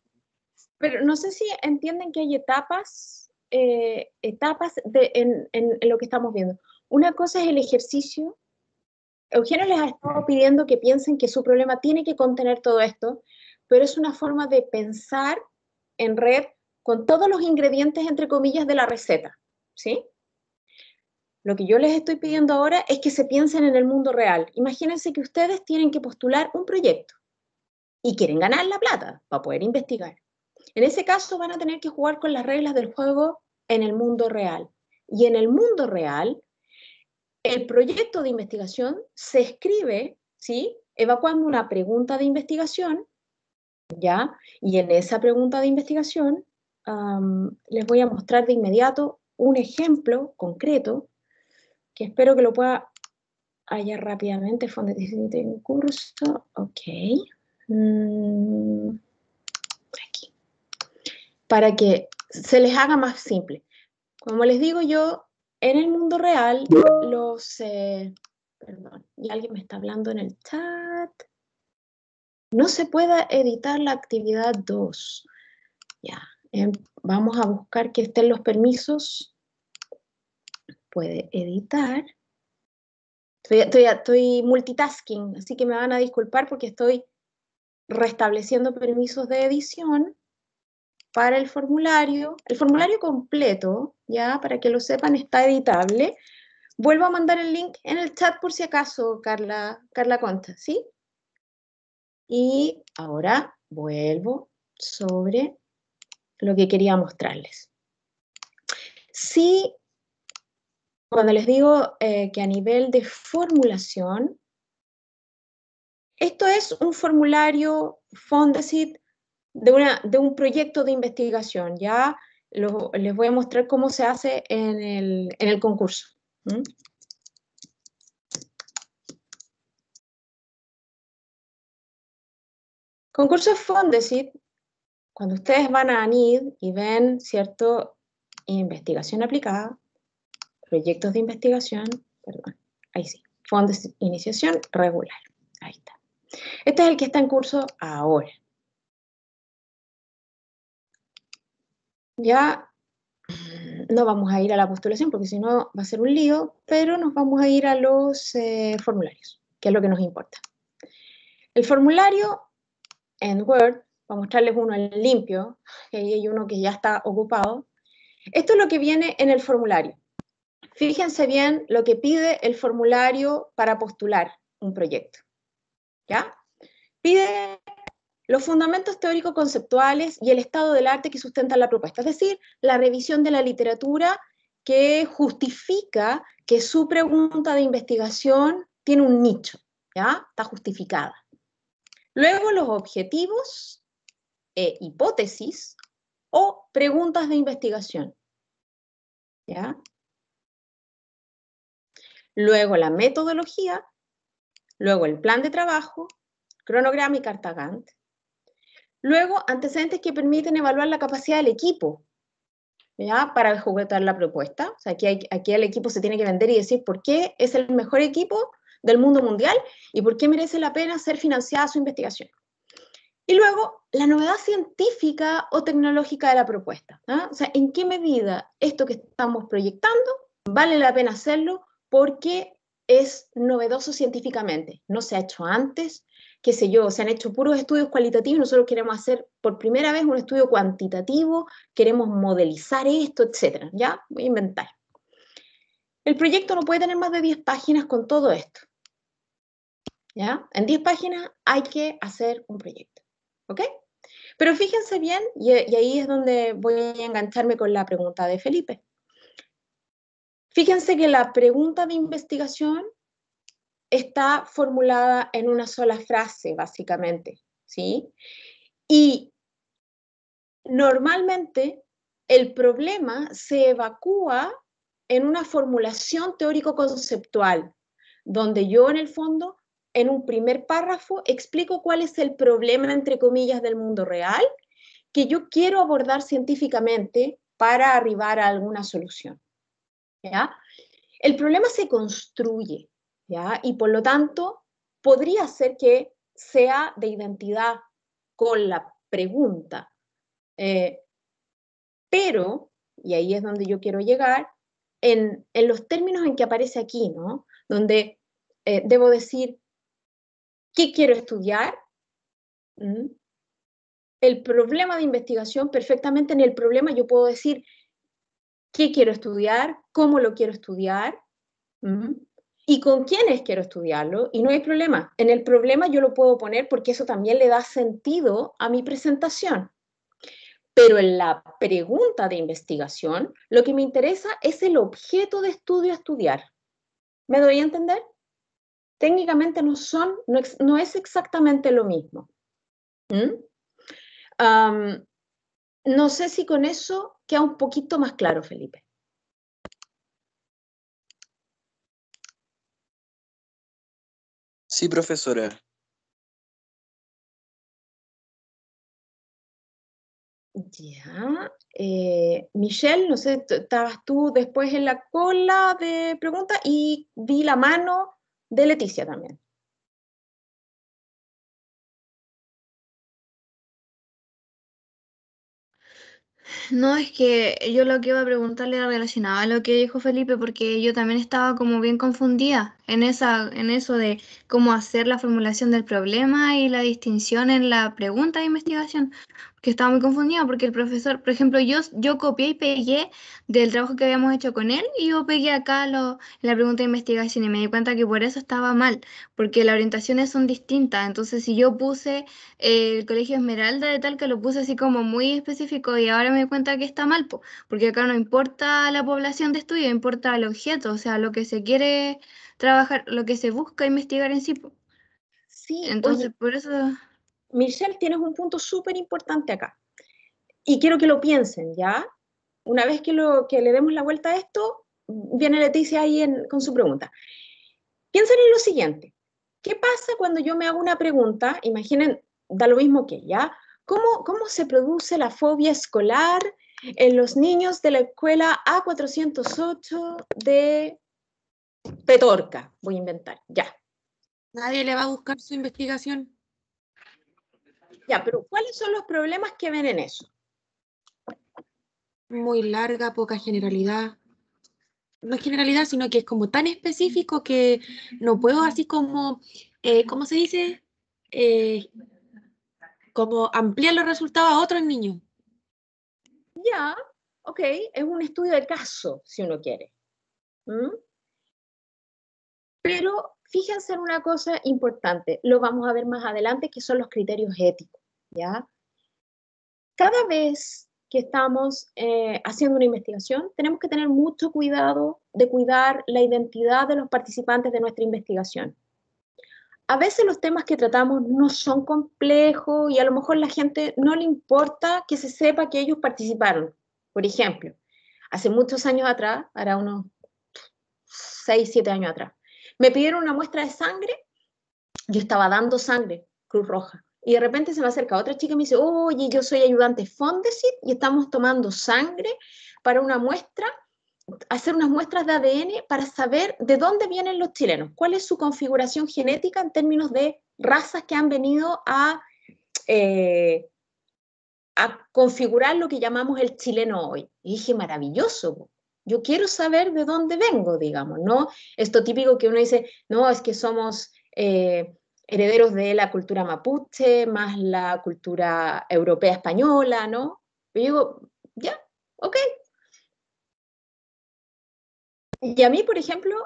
Pero no sé si entienden que hay etapas en lo que estamos viendo. Una cosa es el ejercicio. Eugenio les ha estado pidiendo que piensen que su problema tiene que contener todo esto, pero es una forma de pensar en red con todos los ingredientes, entre comillas, de la receta, ¿sí? Lo que yo les estoy pidiendo ahora es que se piensen en el mundo real. Imagínense que ustedes tienen que postular un proyecto y quieren ganar la plata para poder investigar. En ese caso van a tener que jugar con las reglas del juego en el mundo real. Y en el mundo real, el proyecto de investigación se escribe, ¿sí? Evacuando una pregunta de investigación, ¿ya? Y en esa pregunta de investigación les voy a mostrar de inmediato un ejemplo concreto que espero que lo pueda hallar rápidamente. Fuente de curso, ok. Aquí. Para que se les haga más simple. Como les digo yo, en el mundo real, perdón, y alguien me está hablando en el chat. No se puede editar la actividad 2. Ya, vamos a buscar que estén los permisos. Puede editar. Estoy multitasking, así que me van a disculpar porque estoy restableciendo permisos de edición para el formulario. El formulario completo, ya, para que lo sepan, está editable. Vuelvo a mandar el link en el chat por si acaso, Carla Conta, ¿sí? Y ahora vuelvo sobre lo que quería mostrarles. Sí, cuando les digo que a nivel de formulación, esto es un formulario Fondesit de un proyecto de investigación. Ya les voy a mostrar cómo se hace en el concurso. ¿Mm? Concurso Fondesit, cuando ustedes van a ANID y ven, ¿cierto? Investigación aplicada, proyectos de investigación, perdón, ahí sí, fondos de iniciación regular, ahí está. Este es el que está en curso ahora. Ya no vamos a ir a la postulación porque si no va a ser un lío, pero nos vamos a ir a los formularios, que es lo que nos importa. El formulario en Word, para mostrarles uno en limpio, que ahí hay uno que ya está ocupado. Esto es lo que viene en el formulario. Fíjense bien lo que pide el formulario para postular un proyecto. ¿Ya? Pide los fundamentos teórico-conceptuales y el estado del arte que sustentan la propuesta, es decir, la revisión de la literatura que justifica que su pregunta de investigación tiene un nicho, ¿ya? Está justificada. Luego los objetivos, hipótesis o preguntas de investigación, ¿ya? Luego la metodología, luego el plan de trabajo, cronograma y carta Gantt. Luego, antecedentes que permiten evaluar la capacidad del equipo, ¿ya? Para ejecutar la propuesta. O sea, aquí el equipo se tiene que vender y decir por qué es el mejor equipo del mundo mundial y por qué merece la pena ser financiada su investigación. Y luego, la novedad científica o tecnológica de la propuesta. ¿Ah? O sea, en qué medida esto que estamos proyectando vale la pena hacerlo porque es novedoso científicamente. No se ha hecho antes, qué sé yo, se han hecho puros estudios cualitativos, nosotros queremos hacer por primera vez un estudio cuantitativo, queremos modelizar esto, etcétera. ¿Ya? Voy a inventar. El proyecto no puede tener más de 10 páginas con todo esto. ¿Ya? En 10 páginas hay que hacer un proyecto. ¿Ok? Pero fíjense bien, y ahí es donde voy a engancharme con la pregunta de Felipe. Fíjense que la pregunta de investigación está formulada en una sola frase, básicamente, ¿sí? Y normalmente el problema se evacúa en una formulación teórico-conceptual, donde yo en el fondo, en un primer párrafo, explico cuál es el problema, entre comillas, del mundo real, que yo quiero abordar científicamente para arribar a alguna solución. ¿ya? El problema se construye, ¿ya? Y por lo tanto, podría ser que sea de identidad con la pregunta, pero, y ahí es donde yo quiero llegar, en los términos en que aparece aquí, ¿no? Donde debo decir, ¿qué quiero estudiar? ¿Mm? El problema de investigación, perfectamente en el problema yo puedo decir, ¿qué quiero estudiar? ¿Cómo lo quiero estudiar? ¿Mm? ¿Y con quiénes quiero estudiarlo? Y no hay problema. En el problema yo lo puedo poner porque eso también le da sentido a mi presentación. Pero en la pregunta de investigación, lo que me interesa es el objeto de estudio a estudiar. ¿Me doy a entender? Técnicamente no es exactamente lo mismo. No sé si con eso queda un poquito más claro, Felipe. Sí, profesora. Ya. Michelle, no sé, estabas tú después en la cola de preguntas y vi la mano de Leticia también. No, es que yo lo que iba a preguntarle era relacionado a lo que dijo Felipe, porque yo también estaba como bien confundida en eso de cómo hacer la formulación del problema y la distinción en la pregunta de investigación, que estaba muy confundida porque el profesor, por ejemplo, yo copié y pegué del trabajo que habíamos hecho con él y yo pegué acá la pregunta de investigación y me di cuenta que por eso estaba mal, porque las orientaciones son distintas. Entonces, si yo puse el Colegio Esmeralda de tal que lo puse así como muy específico y ahora me doy cuenta que está mal, po, porque acá no importa la población de estudio, importa el objeto, o sea, lo que se quiere trabajar, lo que se busca investigar en sí, po. Sí, Entonces, oye, por eso, Michelle, tienes un punto súper importante acá. Y quiero que lo piensen, ¿ya? Una vez que le demos la vuelta a esto, viene Leticia ahí con su pregunta. Piensen en lo siguiente. ¿Qué pasa cuando yo me hago una pregunta? Imaginen, da lo mismo que ya. ¿Cómo se produce la fobia escolar en los niños de la escuela A408 de Petorca? Voy a inventar, ya. Nadie le va a buscar su investigación. Ya, pero ¿cuáles son los problemas que ven en eso? Muy larga, poca generalidad. No es generalidad, sino que es como tan específico que no puedo así como, ¿cómo se dice? Como ampliar los resultados a otros niños. Ya, ok, es un estudio de caso, si uno quiere. ¿Mm? Pero fíjense en una cosa importante, lo vamos a ver más adelante, que son los criterios éticos, ¿ya? Cada vez que estamos haciendo una investigación, tenemos que tener mucho cuidado de cuidar la identidad de los participantes de nuestra investigación. A veces los temas que tratamos no son complejos y a lo mejor la gente no le importa que se sepa que ellos participaron. Por ejemplo, hace muchos años atrás, ahora unos 6, 7 años atrás, me pidieron una muestra de sangre, yo estaba dando sangre, Cruz Roja, y de repente se me acerca otra chica y me dice, oye, yo soy ayudante Fondesit y estamos tomando sangre para una muestra, hacer unas muestras de ADN para saber de dónde vienen los chilenos, cuál es su configuración genética en términos de razas que han venido a configurar lo que llamamos el chileno hoy. Y dije, maravilloso, yo quiero saber de dónde vengo, digamos, ¿no? Esto típico que uno dice, no, es que somos herederos de la cultura mapuche, más la cultura europea española, ¿no? Y digo, ya, ok. Y a mí, por ejemplo,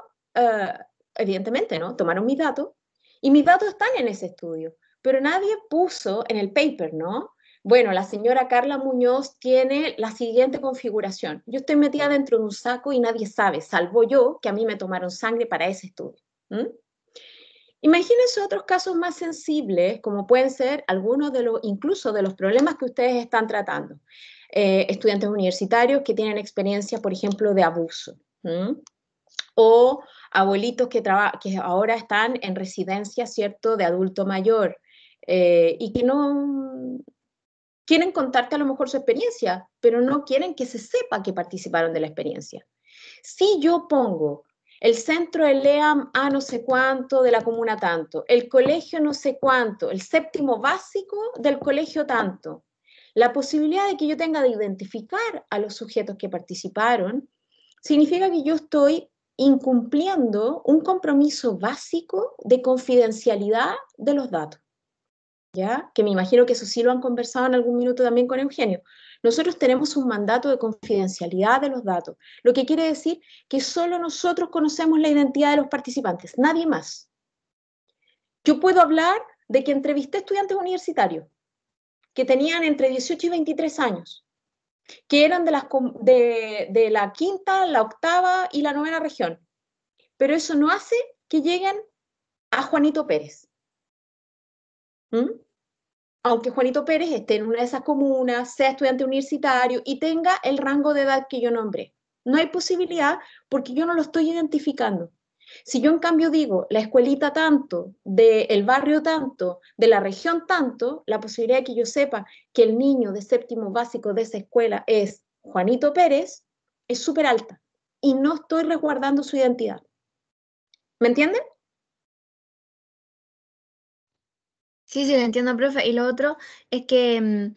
evidentemente, ¿no? Tomaron mis datos y mis datos están en ese estudio, pero nadie puso en el paper, ¿no? Bueno, la señora Carla Muñoz tiene la siguiente configuración. Yo estoy metida dentro de un saco y nadie sabe, salvo yo, que a mí me tomaron sangre para ese estudio. ¿Mm? Imagínense otros casos más sensibles, como pueden ser algunos incluso de los problemas que ustedes están tratando. Estudiantes universitarios que tienen experiencia, por ejemplo, de abuso. ¿Mm? O abuelitos que ahora están en residencia, ¿cierto?, de adulto mayor y que no quieren contarte a lo mejor su experiencia, pero no quieren que se sepa que participaron de la experiencia. Si yo pongo el centro del EAM a no sé cuánto de la comuna tanto, el colegio no sé cuánto, el séptimo básico del colegio tanto, la posibilidad de que yo tenga de identificar a los sujetos que participaron, significa que yo estoy incumpliendo un compromiso básico de confidencialidad de los datos, ¿ya? Que me imagino que eso sí lo han conversado en algún minuto también con Eugenio. Nosotros tenemos un mandato de confidencialidad de los datos, lo que quiere decir que solo nosotros conocemos la identidad de los participantes, nadie más. Yo puedo hablar de que entrevisté estudiantes universitarios que tenían entre 18 y 23 años, que eran de la quinta, la octava y la novena región. Pero eso no hace que lleguen a Juanito Pérez. ¿Mm? Aunque Juanito Pérez esté en una de esas comunas, sea estudiante universitario y tenga el rango de edad que yo nombré. No hay posibilidad porque yo no lo estoy identificando. Si yo en cambio digo la escuelita tanto, del barrio tanto, de la región tanto, la posibilidad de que yo sepa que el niño de séptimo básico de esa escuela es Juanito Pérez es súper alta y no estoy resguardando su identidad. ¿Me entienden? Sí, sí, lo entiendo, profe. Y lo otro es que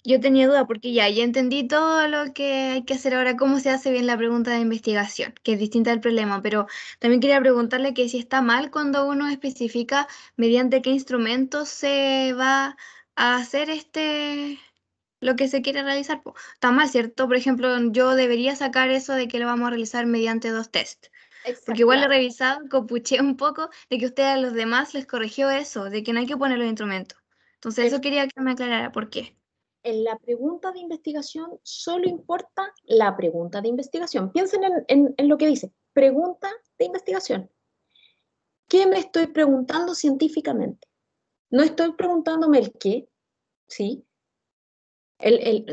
yo tenía duda porque ya entendí todo lo que hay que hacer ahora, cómo se hace bien la pregunta de investigación, que es distinta al problema, pero también quería preguntarle que si está mal cuando uno especifica mediante qué instrumentos se va a hacer lo que se quiere realizar. Po. Está mal, ¿cierto? Por ejemplo, yo debería sacar eso de que lo vamos a realizar mediante 2 tests. Porque igual he revisado, copuché un poco de que usted a los demás les corrigió eso, de que no hay que poner los instrumentos. Entonces eso quería que me aclarara por qué. En la pregunta de investigación solo importa la pregunta de investigación. Piensen en lo que dice, pregunta de investigación. ¿Qué me estoy preguntando científicamente? No estoy preguntándome el qué, ¿sí?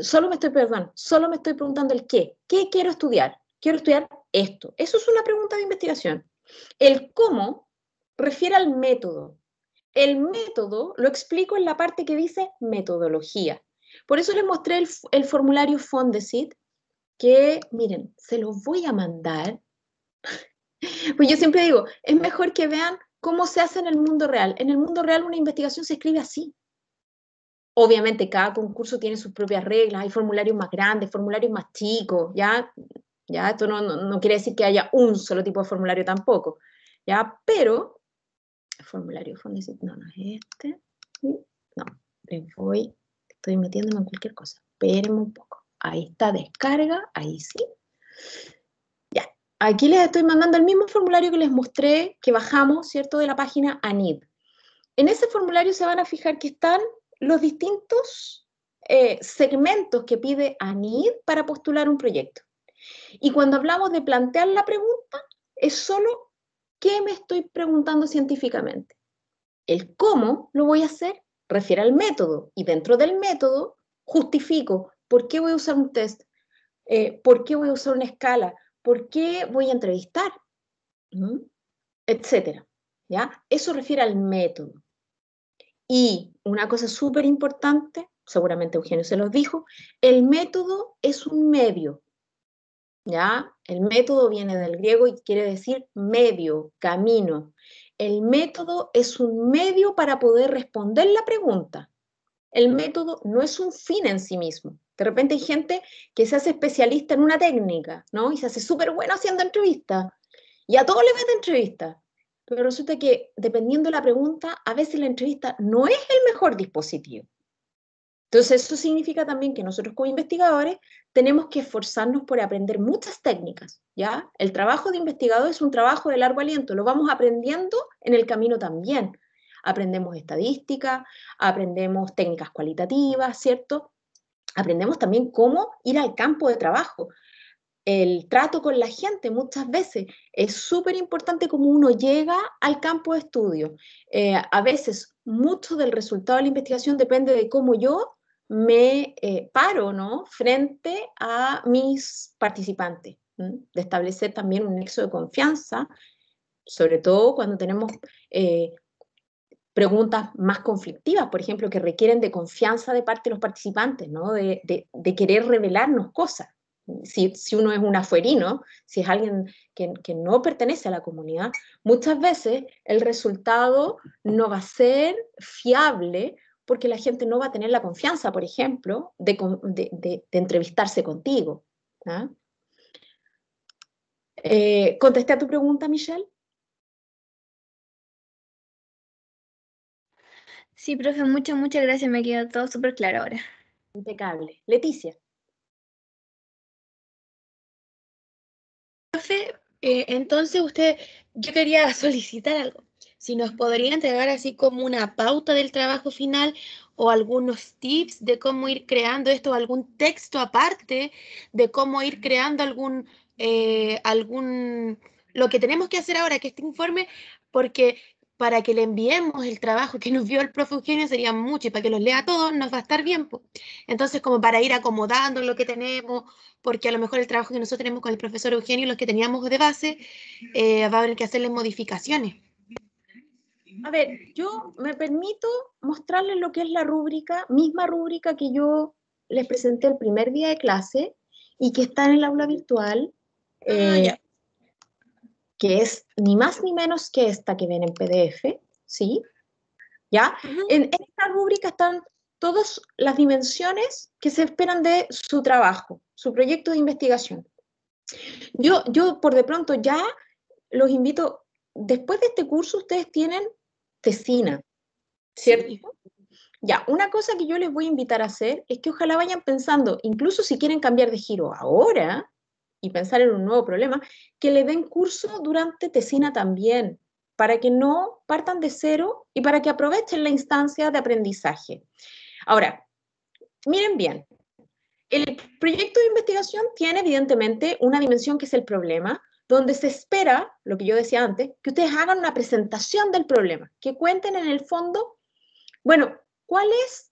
Solo me estoy preguntando el qué. ¿Qué quiero estudiar? Quiero estudiar esto. Eso es una pregunta de investigación. El cómo refiere al método. El método lo explico en la parte que dice metodología. Por eso les mostré el formulario Fondesit, que, miren, se los voy a mandar. Pues yo siempre digo, es mejor que vean cómo se hace en el mundo real. En el mundo real una investigación se escribe así. Obviamente cada concurso tiene sus propias reglas, hay formularios más grandes, formularios más chicos, ¿ya? ¿Ya? Esto no quiere decir que haya un solo tipo de formulario tampoco, ¿ya? Pero, el formulario Fondesit, no es este, no, estoy metiéndome en cualquier cosa, espérenme un poco, ahí está, descarga, ahí sí, ya, aquí les estoy mandando el mismo formulario que les mostré, que bajamos, ¿cierto?, de la página ANID. En ese formulario se van a fijar que están los distintos segmentos que pide ANID para postular un proyecto. Y cuando hablamos de plantear la pregunta, es solo qué me estoy preguntando científicamente. El cómo lo voy a hacer refiere al método y dentro del método justifico por qué voy a usar un test, por qué voy a usar una escala, por qué voy a entrevistar, etcétera. ¿Ya? Eso refiere al método. Y una cosa súper importante, seguramente Eugenio se los dijo, el método es un medio, ¿ya? El método viene del griego y quiere decir medio, camino. El método es un medio para poder responder la pregunta. El método no es un fin en sí mismo. De repente hay gente que se hace especialista en una técnica, ¿no? Y se hace súper bueno haciendo entrevistas. Y a todos les mete entrevistas. Pero resulta que, dependiendo de la pregunta, a veces la entrevista no es el mejor dispositivo. Entonces, eso significa también que nosotros como investigadores tenemos que esforzarnos por aprender muchas técnicas, ¿ya? El trabajo de investigador es un trabajo de largo aliento, lo vamos aprendiendo en el camino también. Aprendemos estadística, aprendemos técnicas cualitativas, ¿cierto? Aprendemos también cómo ir al campo de trabajo. El trato con la gente muchas veces es súper importante cómo uno llega al campo de estudio. A veces mucho del resultado de la investigación depende de cómo yo me paro, ¿no?, frente a mis participantes, de establecer también un nexo de confianza, sobre todo cuando tenemos preguntas más conflictivas, por ejemplo, que requieren de confianza de parte de los participantes, ¿no?, de querer revelarnos cosas. si uno es un afuerino, si es alguien que no pertenece a la comunidad, muchas veces el resultado no va a ser fiable porque la gente no va a tener la confianza, por ejemplo, de entrevistarse contigo. ¿Ah? ¿Contesté a tu pregunta, Michelle? Sí, profe, muchas gracias, me quedó todo súper claro ahora. Impecable. Leticia. Entonces yo quería solicitar algo. Si nos podría entregar así como una pauta del trabajo final o algunos tips de cómo ir creando esto, o algún texto aparte de cómo ir creando lo que tenemos que hacer ahora, que este informe, porque para que le enviemos el trabajo que nos vio el profe Eugenio sería mucho y para que los lea todos nos va a estar bien, po. Entonces, como para ir acomodando lo que tenemos, porque a lo mejor el trabajo que nosotros tenemos con el profesor Eugenio y los que teníamos de base, va a haber que hacerle modificaciones. A ver, yo me permito mostrarles lo que es la rúbrica, misma rúbrica que yo les presenté el primer día de clase y que está en el aula virtual, Ya. que es ni más ni menos que esta que ven en PDF, ¿sí? ¿Ya? Ujú. En esta rúbrica están todas las dimensiones que se esperan de su trabajo, su proyecto de investigación. Yo por de pronto ya los invito, después de este curso ustedes tienen tesina, ¿cierto? Sí. Ya, una cosa que yo les voy a invitar a hacer es que ojalá vayan pensando, incluso si quieren cambiar de giro ahora y pensar en un nuevo problema, que le den curso durante tesina también, para que no partan de cero y para que aprovechen la instancia de aprendizaje. Ahora, miren bien, el proyecto de investigación tiene evidentemente una dimensión que es el problema, donde se espera, lo que yo decía antes, que ustedes hagan una presentación del problema, que cuenten en el fondo, bueno, ¿cuál es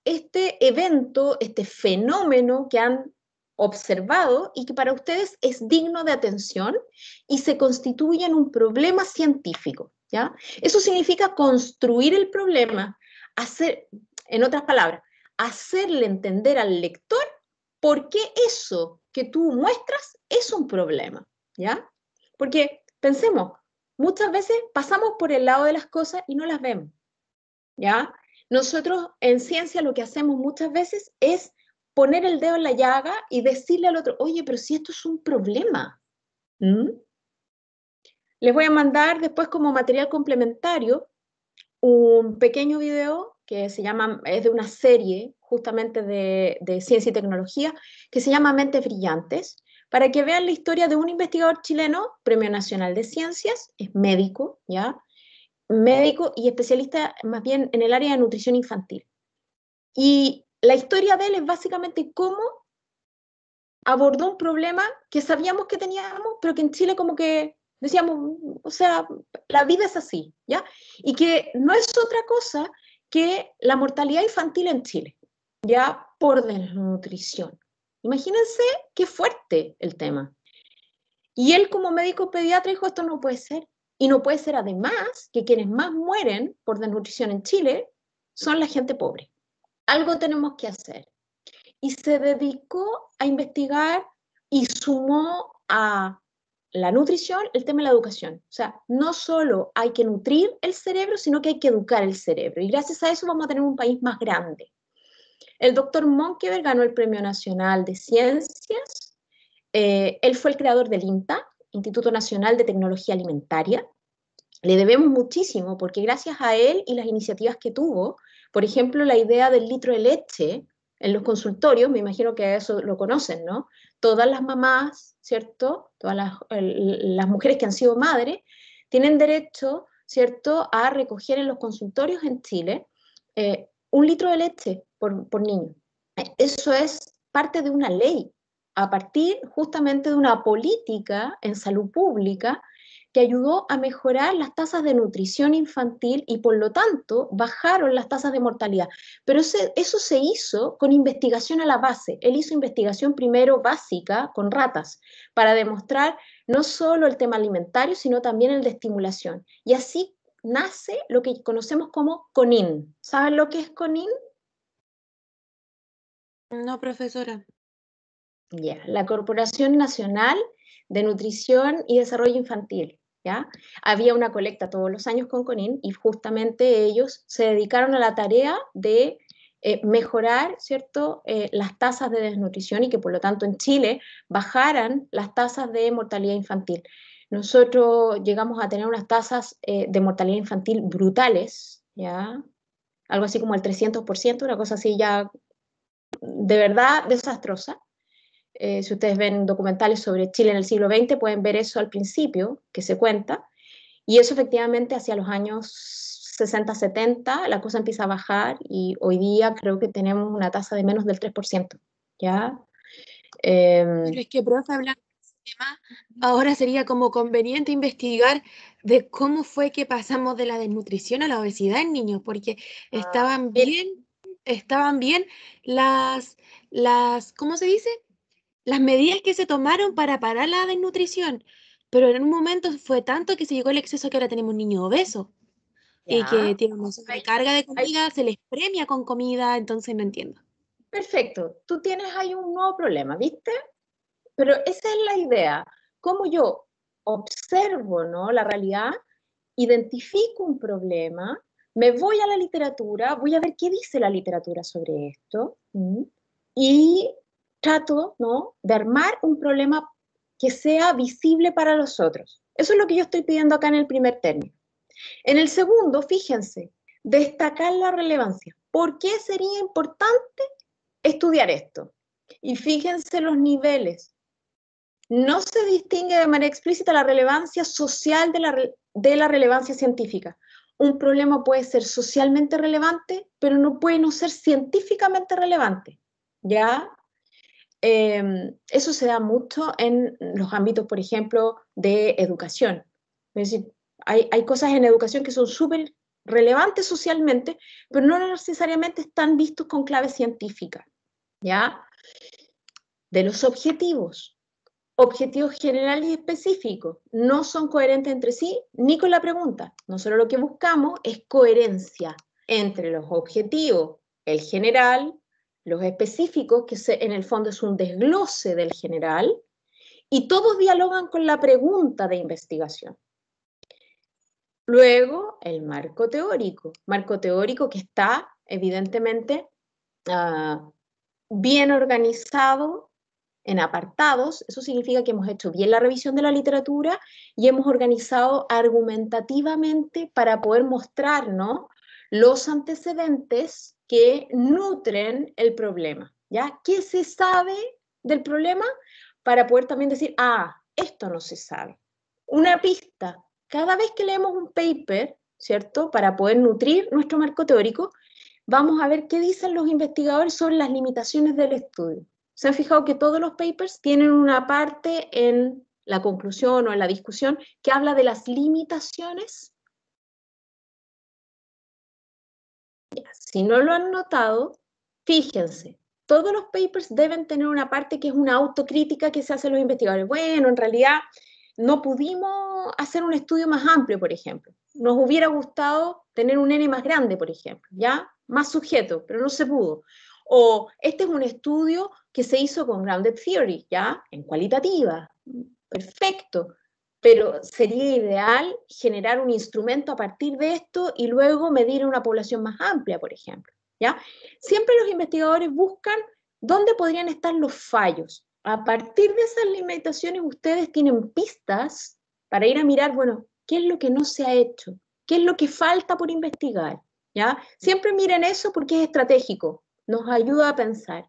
este evento, este fenómeno que han observado y que para ustedes es digno de atención y se constituye en un problema científico, ¿ya? Eso significa construir el problema, hacer, en otras palabras, hacerle entender al lector por qué eso que tú muestras es un problema, ¿ya? Porque pensemos, muchas veces pasamos por el lado de las cosas y no las vemos, ¿ya? Nosotros en ciencia lo que hacemos muchas veces es poner el dedo en la llaga y decirle al otro, oye, pero si esto es un problema. ¿Mm? Les voy a mandar después como material complementario un pequeño video que se llama, es de una serie justamente de ciencia y tecnología, que se llama Mentes Brillantes, para que vean la historia de un investigador chileno, Premio Nacional de Ciencias, es médico, ¿ya? Médico y especialista más bien en el área de nutrición infantil. Y la historia de él es básicamente cómo abordó un problema que sabíamos que teníamos, pero que en Chile como que decíamos, o sea, la vida es así, ¿ya? Y que no es otra cosa que la mortalidad infantil en Chile, ¿ya? Por desnutrición. Imagínense qué fuerte el tema. Y él como médico pediatra dijo, esto no puede ser. Y no puede ser además que quienes más mueren por desnutrición en Chile son la gente pobre. Algo tenemos que hacer. Y se dedicó a investigar y sumó a la nutrición el tema de la educación. O sea, no solo hay que nutrir el cerebro, sino que hay que educar el cerebro. Y gracias a eso vamos a tener un país más grande. El doctor Monkeberg ganó el Premio Nacional de Ciencias. Él fue el creador del INTA, Instituto Nacional de Tecnología Alimentaria. Le debemos muchísimo porque gracias a él y las iniciativas que tuvo, por ejemplo, la idea del litro de leche en los consultorios, me imagino que eso lo conocen, ¿no? Todas las mamás, ¿cierto? Todas las mujeres que han sido madres tienen derecho, ¿cierto?, a recoger en los consultorios en Chile 1 litro de leche por niño. Eso es parte de una ley, a partir justamente de una política en salud pública que ayudó a mejorar las tasas de nutrición infantil y por lo tanto bajaron las tasas de mortalidad. Pero eso se hizo con investigación a la base. Él hizo investigación primero básica con ratas para demostrar no solo el tema alimentario, sino también el de estimulación. Y así nace lo que conocemos como CONIN. ¿Saben lo que es CONIN? No, profesora. Ya, la Corporación Nacional de Nutrición y Desarrollo Infantil, ¿ya? Había una colecta todos los años con CONIN y justamente ellos se dedicaron a la tarea de mejorar, ¿cierto?, las tasas de desnutrición y que por lo tanto en Chile bajaran las tasas de mortalidad infantil. Nosotros llegamos a tener unas tasas de mortalidad infantil brutales, ¿ya? Algo así como el 300%, una cosa así ya de verdad desastrosa. Si ustedes ven documentales sobre Chile en el siglo XX, pueden ver eso al principio, que se cuenta, y eso efectivamente hacia los años 60, 70, la cosa empieza a bajar y hoy día creo que tenemos una tasa de menos del 3%, ¿ya? Pero es que, profe, hablando de ese tema, ahora sería como conveniente investigar de cómo fue que pasamos de la desnutrición a la obesidad en niños, porque estaban bien ¿cómo se dice? Las medidas que se tomaron para parar la desnutrición, pero en un momento fue tanto que se llegó el exceso que ahora tenemos niños obesos y que Ya. tienen una sobrecarga de comida, se les premia con comida, entonces no entiendo. Perfecto, tú tienes ahí un nuevo problema, ¿viste? Pero esa es la idea, cómo yo observo, ¿no?, la realidad, identifico un problema, me voy a la literatura, voy a ver qué dice la literatura sobre esto, y trato, ¿no?, de armar un problema que sea visible para los otros. Eso es lo que yo estoy pidiendo acá en el primer término. En el segundo, fíjense, destacar la relevancia. ¿Por qué sería importante estudiar esto? Y fíjense los niveles. No se distingue de manera explícita la relevancia social de la relevancia científica. Un problema puede ser socialmente relevante, pero no puede no ser científicamente relevante, ¿ya? Eso se da mucho en los ámbitos, por ejemplo, de educación. Es decir, hay cosas en educación que son súper relevantes socialmente, pero no necesariamente están vistos con clave científica, ¿ya? De los objetivos generales y específicos no son coherentes entre sí ni con la pregunta. Nosotros lo que buscamos es coherencia entre los objetivos, el general, los específicos, que en el fondo es un desglose del general, y todos dialogan con la pregunta de investigación. Luego, el marco teórico que está evidentemente bien organizado en apartados. Eso significa que hemos hecho bien la revisión de la literatura y hemos organizado argumentativamente para poder mostrar, ¿no?, los antecedentes que nutren el problema, ¿ya? ¿Qué se sabe del problema? Para poder también decir, esto no se sabe. Una pista, cada vez que leemos un paper, ¿cierto?, para poder nutrir nuestro marco teórico, vamos a ver qué dicen los investigadores sobre las limitaciones del estudio. ¿Se han fijado que todos los papers tienen una parte en la conclusión o en la discusión que habla de las limitaciones? Si no lo han notado, fíjense, todos los papers deben tener una parte que es una autocrítica que se hace a los investigadores. Bueno, en realidad no pudimos hacer un estudio más amplio, por ejemplo. Nos hubiera gustado tener un N más grande, por ejemplo, ¿ya? Más sujeto, pero no se pudo. O este es un estudio que se hizo con Grounded Theory, ¿ya? En cualitativa. Perfecto. Pero sería ideal generar un instrumento a partir de esto y luego medir una población más amplia, por ejemplo, ¿ya? Siempre los investigadores buscan dónde podrían estar los fallos. A partir de esas limitaciones ustedes tienen pistas para ir a mirar, bueno, ¿qué es lo que no se ha hecho? ¿Qué es lo que falta por investigar? ¿Ya? Siempre miren eso porque es estratégico, nos ayuda a pensar.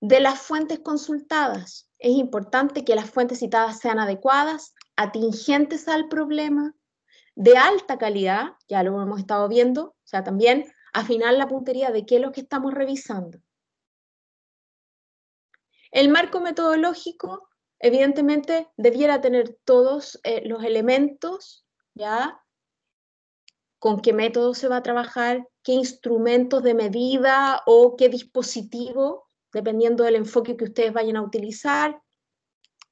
De las fuentes consultadas, es importante que las fuentes citadas sean adecuadas, atingentes al problema, de alta calidad, ya lo hemos estado viendo, o sea, también afinar la puntería de qué es lo que estamos revisando. El marco metodológico, evidentemente, debiera tener todos los elementos, ¿ya? Con qué método se va a trabajar, qué instrumentos de medida o qué dispositivo, dependiendo del enfoque que ustedes vayan a utilizar,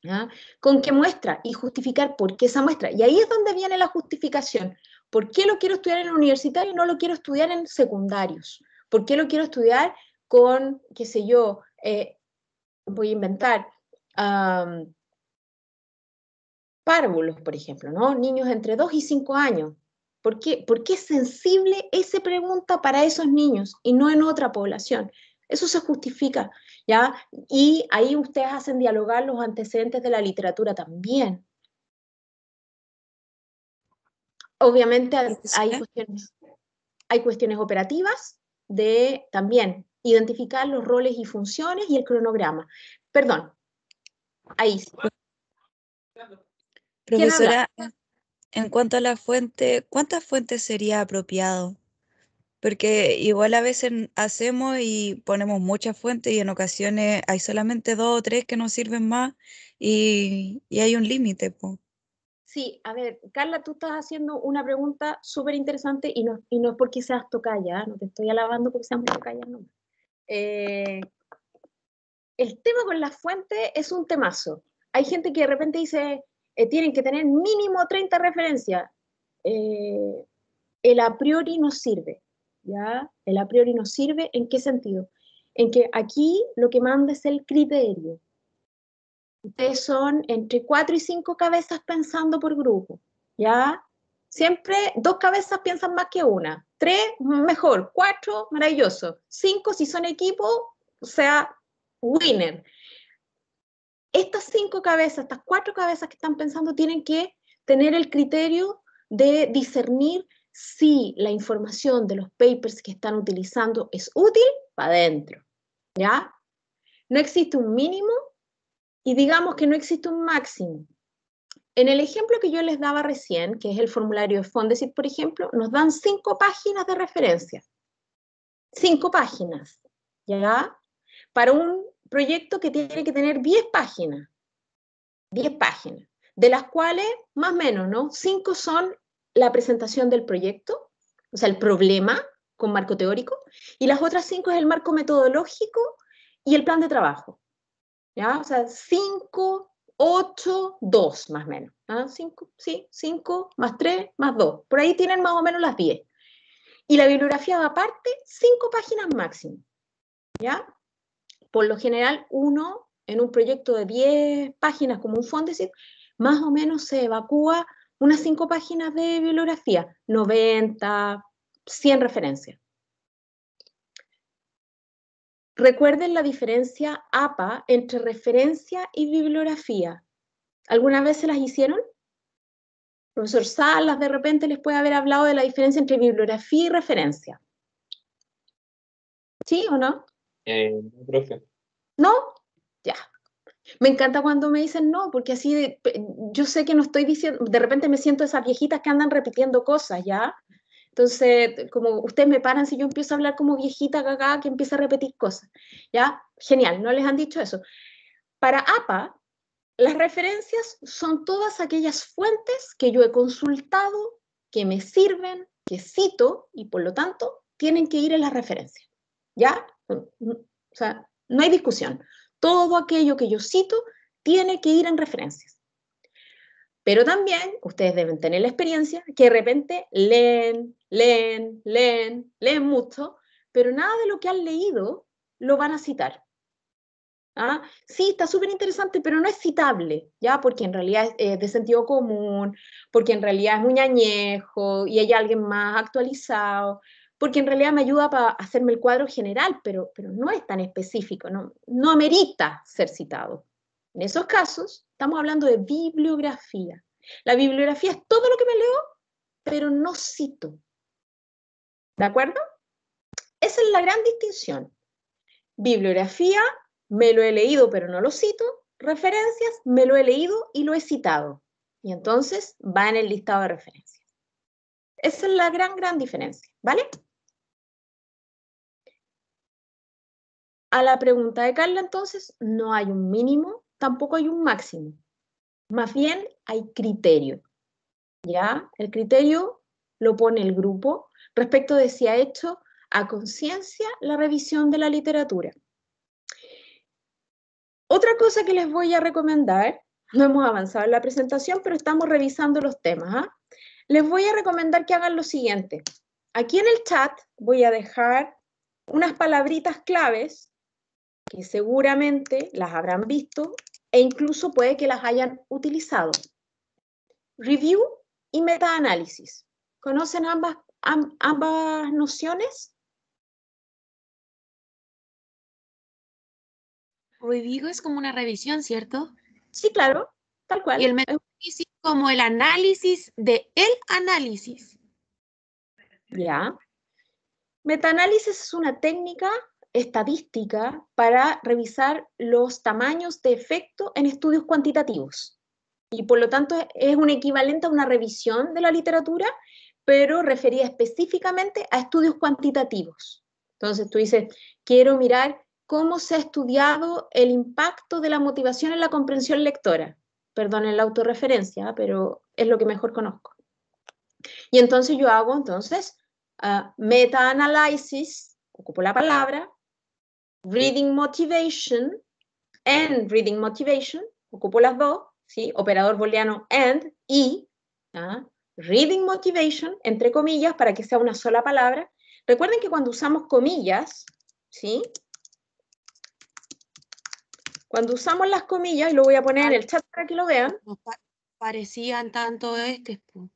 ¿ya? Con qué muestra y justificar por qué esa muestra. Y ahí es donde viene la justificación. ¿Por qué lo quiero estudiar en el universitario y no lo quiero estudiar en secundarios? ¿Por qué lo quiero estudiar con, qué sé yo, voy a inventar, párvulos, por ejemplo, ¿no? Niños entre 2 y 5 años. ¿Por qué es sensible esa pregunta para esos niños y no en otra población? Eso se justifica, ¿ya? Y ahí ustedes hacen dialogar los antecedentes de la literatura también. Obviamente hay cuestiones operativas de también identificar los roles y funciones y el cronograma. Perdón, ahí sí. ¿Quién habla? Profesora, en cuanto a la fuente, ¿cuántas fuentes sería apropiado? Porque igual a veces hacemos y ponemos muchas fuentes y en ocasiones hay solamente 2 o 3 que nos sirven más y hay un límite, po. Sí, a ver, Carla, tú estás haciendo una pregunta súper interesante y no es porque seas tocaya, no te estoy alabando porque seas tocaya, no. El tema con las fuentes es un temazo. Hay gente que de repente dice, tienen que tener mínimo 30 referencias. El a priori no sirve, ¿ya? El a priori no sirve, ¿en qué sentido? En que aquí lo que manda es el criterio. Ustedes son entre 4 y 5 cabezas pensando por grupo, ¿ya? Siempre 2 cabezas piensan más que una. 3, mejor. 4, maravilloso. 5, si son equipo, o sea, winner. Estas 5 cabezas, estas 4 cabezas que están pensando tienen que tener el criterio de discernir si la información de los papers que están utilizando es útil para adentro, ¿ya? No existe un mínimo y digamos que no existe un máximo. En el ejemplo que yo les daba recién, que es el formulario de Fondesit, por ejemplo, nos dan 5 páginas de referencia. 5 páginas, ¿ya? Para un proyecto que tiene que tener 10 páginas. 10 páginas, de las cuales, más o menos, ¿no? 5 son la presentación del proyecto, o sea, el problema con marco teórico, y las otras 5 es el marco metodológico y el plan de trabajo. ¿Ya? O sea, 5, 8, 2 más o menos. 5, sí, 5 más 3 más 2. Por ahí tienen más o menos las 10. Y la bibliografía va aparte, 5 páginas máximo. ¿Ya? Por lo general, uno en un proyecto de 10 páginas como un Fondesit, más o menos se evacúa unas 5 páginas de bibliografía, 90, 100 referencias. Recuerden la diferencia APA entre referencia y bibliografía. ¿Alguna vez se las hicieron? Profesor Salas de repente les puede haber hablado de la diferencia entre bibliografía y referencia. ¿Sí o no? No, profe. ¿No? Ya. Me encanta cuando me dicen no, porque así yo sé que no estoy diciendo, de repente me siento esas viejitas que andan repitiendo cosas, ¿ya? Entonces, como ustedes me paran si yo empiezo a hablar como viejita cagada que empieza a repetir cosas, ¿ya? Genial, no les han dicho eso. Para APA, las referencias son todas aquellas fuentes que yo he consultado, que me sirven, que cito, y por lo tanto tienen que ir en las referencias, ¿ya? O sea, no hay discusión. Todo aquello que yo cito tiene que ir en referencias. Pero también ustedes deben tener la experiencia que de repente leen mucho, pero nada de lo que han leído lo van a citar. ¿Ah? Sí, está súper interesante, pero no es citable, ¿ya? Porque en realidad es de sentido común, porque en realidad es muy añejo y hay alguien más actualizado, porque en realidad me ayuda para hacerme el cuadro general, pero no es tan específico, no amerita ser citado. En esos casos, estamos hablando de bibliografía. La bibliografía es todo lo que me leo, pero no cito. ¿De acuerdo? Esa es la gran distinción. Bibliografía, me lo he leído, pero no lo cito. Referencias, me lo he leído y lo he citado. Y entonces va en el listado de referencias. Esa es la gran diferencia, ¿vale? A la pregunta de Carla, entonces, no hay un mínimo, tampoco hay un máximo. Más bien hay criterio, ¿ya? El criterio lo pone el grupo respecto de si ha hecho a conciencia la revisión de la literatura. Otra cosa que les voy a recomendar, no hemos avanzado en la presentación, pero estamos revisando los temas. Les voy a recomendar que hagan lo siguiente. Aquí en el chat voy a dejar unas palabritas claves que seguramente las habrán visto e incluso puede que las hayan utilizado. Review y metaanálisis. ¿Conocen ambas nociones? Review es como una revisión, ¿cierto? Sí, claro, tal cual. Y el metaanálisis como el análisis de el análisis. Ya. Metaanálisis es una técnica estadística para revisar los tamaños de efecto en estudios cuantitativos. Y por lo tanto es un equivalente a una revisión de la literatura, pero referida específicamente a estudios cuantitativos. Entonces tú dices, quiero mirar cómo se ha estudiado el impacto de la motivación en la comprensión lectora. Perdonen la autorreferencia, pero es lo que mejor conozco. Y entonces yo hago, meta-analysis, ocupo la palabra, reading motivation, and reading motivation, ocupo las dos, ¿sí? Operador booleano and, y, ¿ah? Reading motivation, entre comillas, para que sea una sola palabra. Recuerden que cuando usamos comillas, ¿sí? Cuando usamos las comillas, y lo voy a poner en el chat para que lo vean. No parecían tanto po.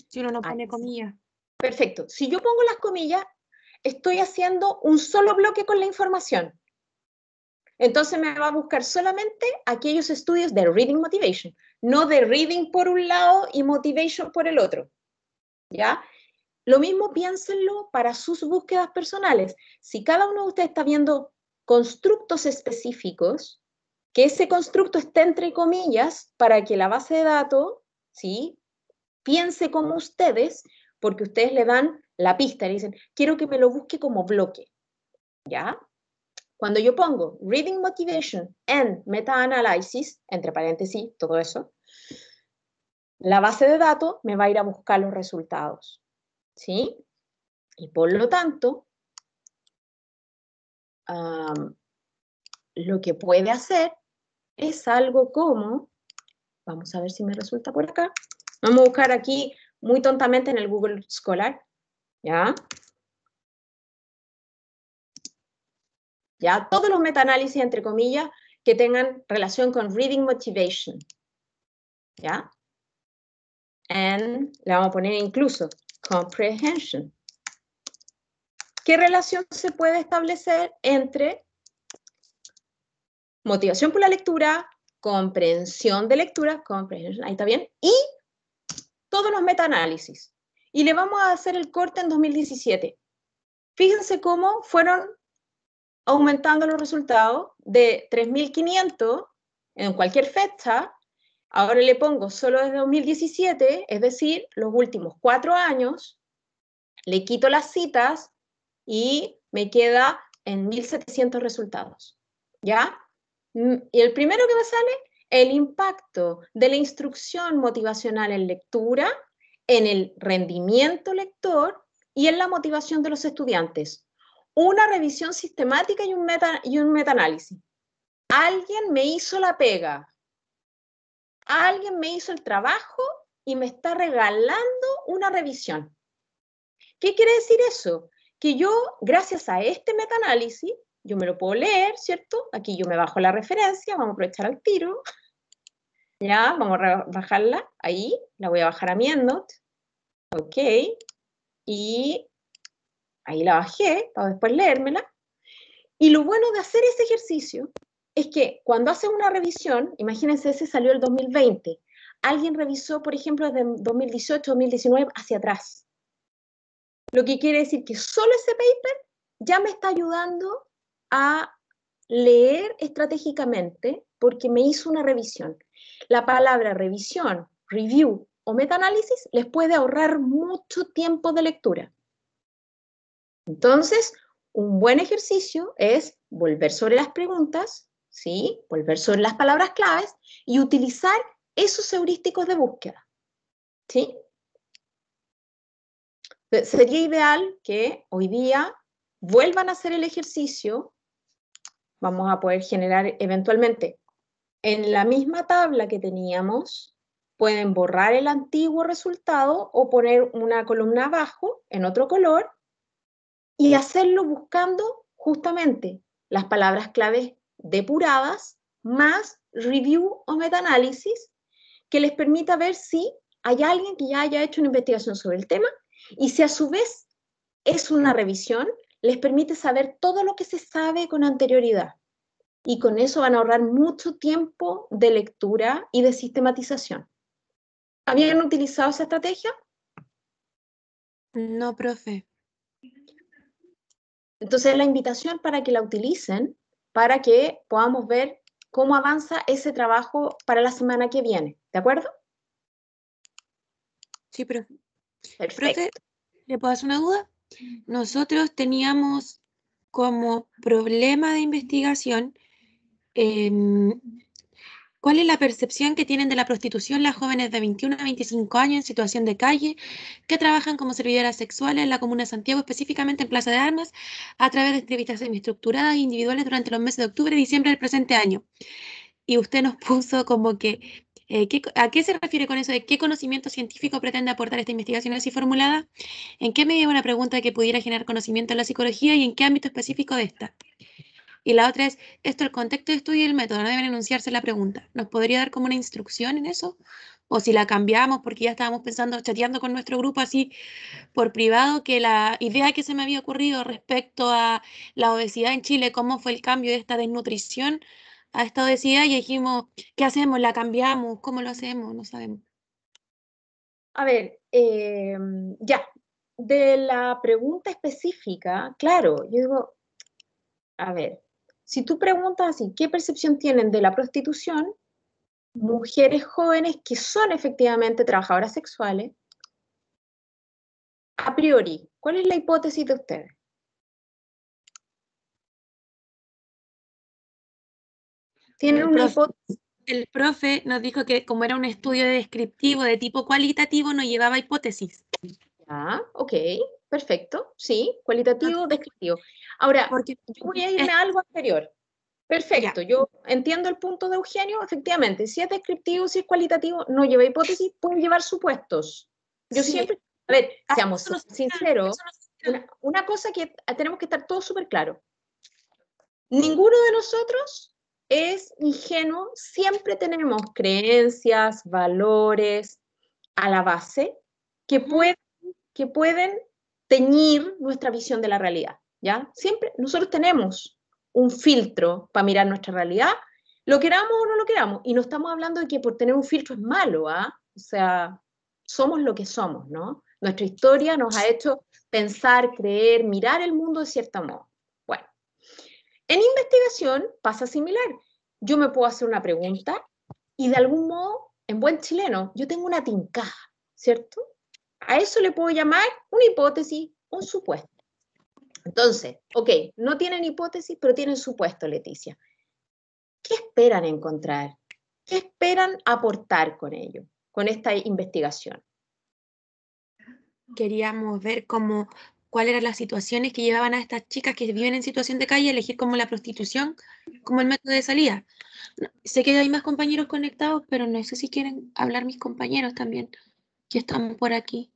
Si uno no pone comillas. Perfecto. Si yo pongo las comillas, estoy haciendo un solo bloque con la información. Entonces me va a buscar solamente aquellos estudios de reading motivation, no de reading por un lado y motivation por el otro. ¿Ya? Lo mismo piénsenlo para sus búsquedas personales. Si cada uno de ustedes está viendo constructos específicos, que ese constructo esté entre comillas para que la base de datos, ¿sí?, piense como ustedes, porque ustedes le dan la pista y dicen, quiero que me lo busque como bloque. ¿Ya? Cuando yo pongo reading motivation and meta-analysis, entre paréntesis, todo eso, la base de datos me va a ir a buscar los resultados. ¿Sí? Y por lo tanto, lo que puede hacer es algo como, vamos a ver si me resulta por acá, vamos a buscar aquí muy tontamente en el Google Scholar, ¿ya? ¿Ya? Todos los metaanálisis, entre comillas, que tengan relación con reading motivation, ¿ya? And le vamos a poner incluso comprehension. ¿Qué relación se puede establecer entre motivación por la lectura, comprensión de lectura, comprehension, ahí está bien, y todos los metaanálisis? Y le vamos a hacer el corte en 2017. Fíjense cómo fueron aumentando los resultados de 3.500 en cualquier fecha. Ahora le pongo solo desde 2017, es decir, los últimos 4 años, le quito las citas y me queda en 1.700 resultados. ¿Ya? Y el primero que me sale, el impacto de la instrucción motivacional en lectura, en el rendimiento lector y en la motivación de los estudiantes. Una revisión sistemática y un metaanálisis. Alguien me hizo la pega. Alguien me hizo el trabajo y me está regalando una revisión. ¿Qué quiere decir eso? Que yo, gracias a este metaanálisis, yo me lo puedo leer, ¿cierto? Aquí yo me bajo la referencia, vamos a aprovechar al tiro. Ya, vamos a bajarla, ahí, la voy a bajar a mi EndNote. Ok. Y ahí la bajé, para después leérmela. Y lo bueno de hacer ese ejercicio es que cuando hacen una revisión, imagínense, ese salió el 2020, alguien revisó, por ejemplo, desde 2018, 2019, hacia atrás. Lo que quiere decir que solo ese paper ya me está ayudando a leer estratégicamente porque me hizo una revisión. La palabra revisión, review o metaanálisis les puede ahorrar mucho tiempo de lectura. Entonces, un buen ejercicio es volver sobre las preguntas, ¿sí? Volver sobre las palabras claves y utilizar esos heurísticos de búsqueda, ¿sí? Sería ideal que hoy día vuelvan a hacer el ejercicio. Vamos a poder generar eventualmente en la misma tabla que teníamos, pueden borrar el antiguo resultado o poner una columna abajo en otro color y hacerlo buscando justamente las palabras claves depuradas, más review o metaanálisis, que les permita ver si hay alguien que ya haya hecho una investigación sobre el tema y si a su vez es una revisión, les permite saber todo lo que se sabe con anterioridad. Y con eso van a ahorrar mucho tiempo de lectura y de sistematización. ¿Habían utilizado esa estrategia? No, profe. Entonces la invitación para que la utilicen, para que podamos ver cómo avanza ese trabajo para la semana que viene. ¿De acuerdo? Sí, profe. Perfecto. Profe, ¿le puedo hacer una duda? Nosotros teníamos como problema de investigación ¿cuál es la percepción que tienen de la prostitución las jóvenes de 21 a 25 años en situación de calle que trabajan como servidoras sexuales en la Comuna de Santiago, específicamente en Plaza de Armas, a través de entrevistas semiestructuradas e individuales durante los meses de octubre y diciembre del presente año? Y usted nos puso como que, ¿a qué se refiere con eso de qué conocimiento científico pretende aportar esta investigación así formulada? ¿En qué medida una pregunta que pudiera generar conocimiento en la psicología y en qué ámbito específico de esta? Y la otra es, esto, el contexto de estudio y el método, no deben enunciarse la pregunta. ¿Nos podría dar como una instrucción en eso? O si la cambiamos, porque ya estábamos pensando, chateando con nuestro grupo así por privado, que la idea que se me había ocurrido respecto a la obesidad en Chile, cómo fue el cambio de esta desnutrición a esta obesidad, y dijimos, ¿qué hacemos? ¿La cambiamos? ¿Cómo lo hacemos? No sabemos. A ver, ya, de la pregunta específica, claro, yo digo, a ver, si tú preguntas así, ¿qué percepción tienen de la prostitución? Mujeres jóvenes que son efectivamente trabajadoras sexuales, a priori, ¿cuál es la hipótesis de ustedes? ¿Tienen una hipótesis? El profe nos dijo que como era un estudio descriptivo de tipo cualitativo, no llevaba hipótesis. Ah, ok, perfecto, sí, cualitativo, descriptivo. Ahora, Porque yo voy a irme a algo anterior. Perfecto, yo entiendo el punto de Eugenio, efectivamente, si es descriptivo, si es cualitativo, no lleva hipótesis, puede llevar supuestos. Yo sí. siempre, a ver, seamos eso no se sinceros, tira. una cosa que tenemos que estar todos súper claros. Ninguno de nosotros es ingenuo, siempre tenemos creencias, valores a la base que pueden teñir nuestra visión de la realidad, ¿ya? Siempre nosotros tenemos un filtro para mirar nuestra realidad, lo queramos o no lo queramos, y no estamos hablando de que por tener un filtro es malo, ¿ah? O sea, somos lo que somos, ¿no? Nuestra historia nos ha hecho pensar, creer, mirar el mundo de cierto modo. Bueno, en investigación pasa similar. Yo me puedo hacer una pregunta y de algún modo, en buen chileno, yo tengo una tincada, ¿cierto? A eso le puedo llamar una hipótesis, un supuesto. Entonces, ok, no tienen hipótesis, pero tienen supuesto, Leticia. ¿Qué esperan encontrar? ¿Qué esperan aportar con ello, con esta investigación? Queríamos ver cuáles eran las situaciones que llevaban a estas chicas que viven en situación de calle a elegir como la prostitución como el método de salida. Sé que hay más compañeros conectados, pero no sé si quieren hablar mis compañeros también, que están por aquí.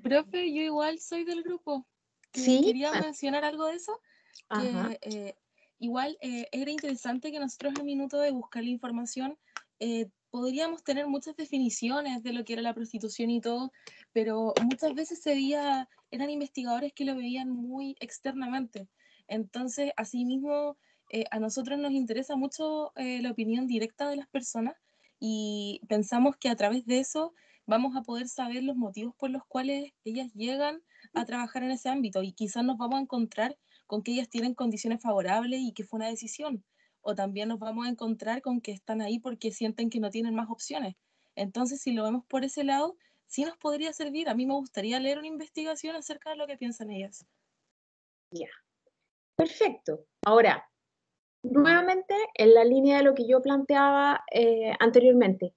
Profe, yo igual soy del grupo. Sí, Quería mencionar algo de eso, ajá. que igual era interesante que nosotros al minuto de buscar la información podríamos tener muchas definiciones de lo que era la prostitución y todo, pero muchas veces eran investigadores que lo veían muy externamente. Entonces, asimismo, a nosotros nos interesa mucho la opinión directa de las personas y pensamos que a través de eso vamos a poder saber los motivos por los cuales ellas llegan a trabajar en ese ámbito y quizás nos vamos a encontrar con que ellas tienen condiciones favorables y que fue una decisión, o también nos vamos a encontrar con que están ahí porque sienten que no tienen más opciones. Entonces, si lo vemos por ese lado, sí nos podría servir. A mí me gustaría leer una investigación acerca de lo que piensan ellas. Ya, perfecto. Ahora, nuevamente, en la línea de lo que yo planteaba anteriormente,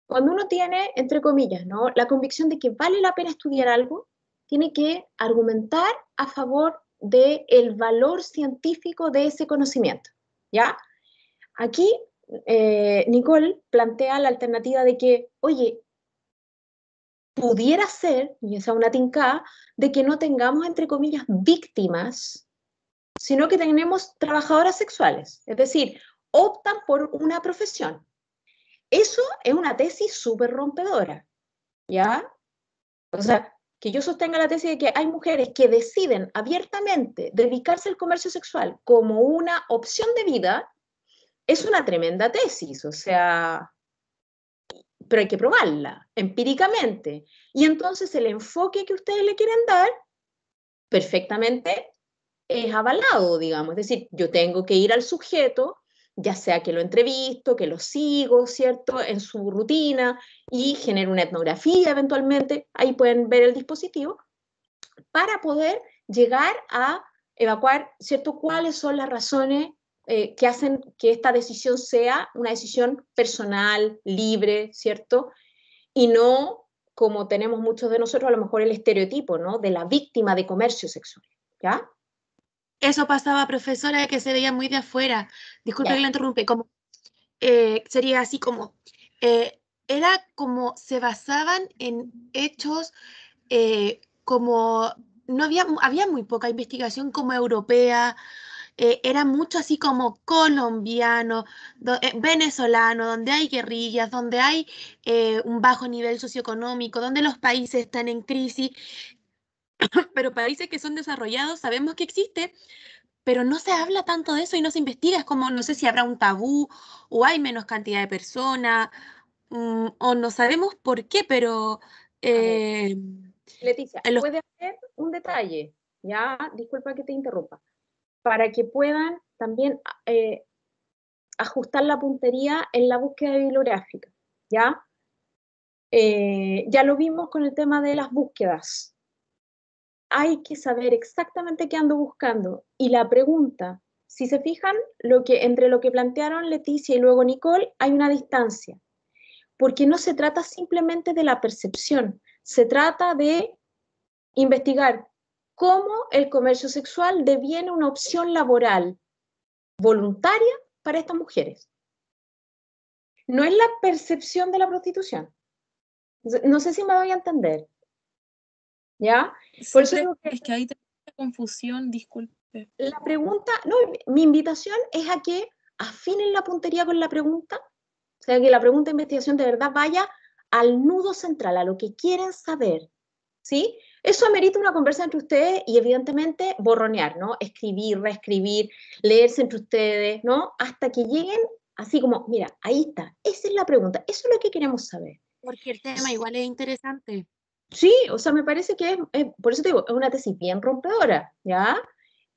cuando uno tiene, entre comillas, ¿no?, la convicción de que vale la pena estudiar algo, tiene que argumentar a favor del valor científico de ese conocimiento, ¿ya? Aquí, Nicole plantea la alternativa de que, oye, pudiera ser, y esa es una tincada, de que no tengamos, entre comillas, víctimas sino que tenemos trabajadoras sexuales, es decir, optan por una profesión. Eso es una tesis súper rompedora, ¿ya? O sea, que yo sostenga la tesis de que hay mujeres que deciden abiertamente dedicarse al comercio sexual como una opción de vida, es una tremenda tesis, o sea, pero hay que probarla empíricamente. Y entonces el enfoque que ustedes le quieren dar, perfectamente es avalado, digamos. Es decir, yo tengo que ir al sujeto, ya sea que lo entrevisto, que lo sigo, ¿cierto?, en su rutina y genero una etnografía eventualmente, ahí pueden ver el dispositivo, para poder llegar a evacuar, ¿cierto?, cuáles son las razones que hacen que esta decisión sea una decisión personal, libre, ¿cierto? Y no como tenemos muchos de nosotros, a lo mejor el estereotipo, ¿no?, de la víctima de comercio sexual, ¿ya? Eso pasaba, profesora, que se veía muy de afuera. Disculpe Ya. que la interrumpe, como sería así como, era como se basaban en hechos como, no había muy poca investigación como europea, era mucho así como colombiano, venezolano, donde hay guerrillas, donde hay un bajo nivel socioeconómico, donde los países están en crisis, pero países que son desarrollados sabemos que existe, pero no se habla tanto de eso y no se investiga. Es como, no sé si habrá un tabú o hay menos cantidad de personas, o no sabemos por qué, pero A ver, eh, Leticia, en los- puede haber un detalle, ¿ya? Disculpa que te interrumpa, para que puedan también ajustar la puntería en la búsqueda bibliográfica, ¿ya? Ya lo vimos con el tema de las búsquedas. Hay que saber exactamente qué ando buscando. Y la pregunta, si se fijan, entre lo que plantearon Leticia y luego Nicole, hay una distancia, porque no se trata simplemente de la percepción, se trata de investigar cómo el comercio sexual deviene una opción laboral voluntaria para estas mujeres. No es la percepción de la prostitución. No sé si me voy a entender. ¿Ya? Por eso digo que Es que ahí tengo una confusión, disculpe. la pregunta, no, mi invitación es a que afinen la puntería con la pregunta, o sea, que la pregunta de investigación de verdad vaya al nudo central, a lo que quieren saber, ¿sí? Eso amerita una conversa entre ustedes y evidentemente borronear, ¿no? Escribir, reescribir, leerse entre ustedes, ¿no? Hasta que lleguen así como, mira, ahí está, esa es la pregunta, eso es lo que queremos saber. porque el tema igual es interesante. Sí, o sea, me parece que por eso te digo, es una tesis bien rompedora, ¿ya?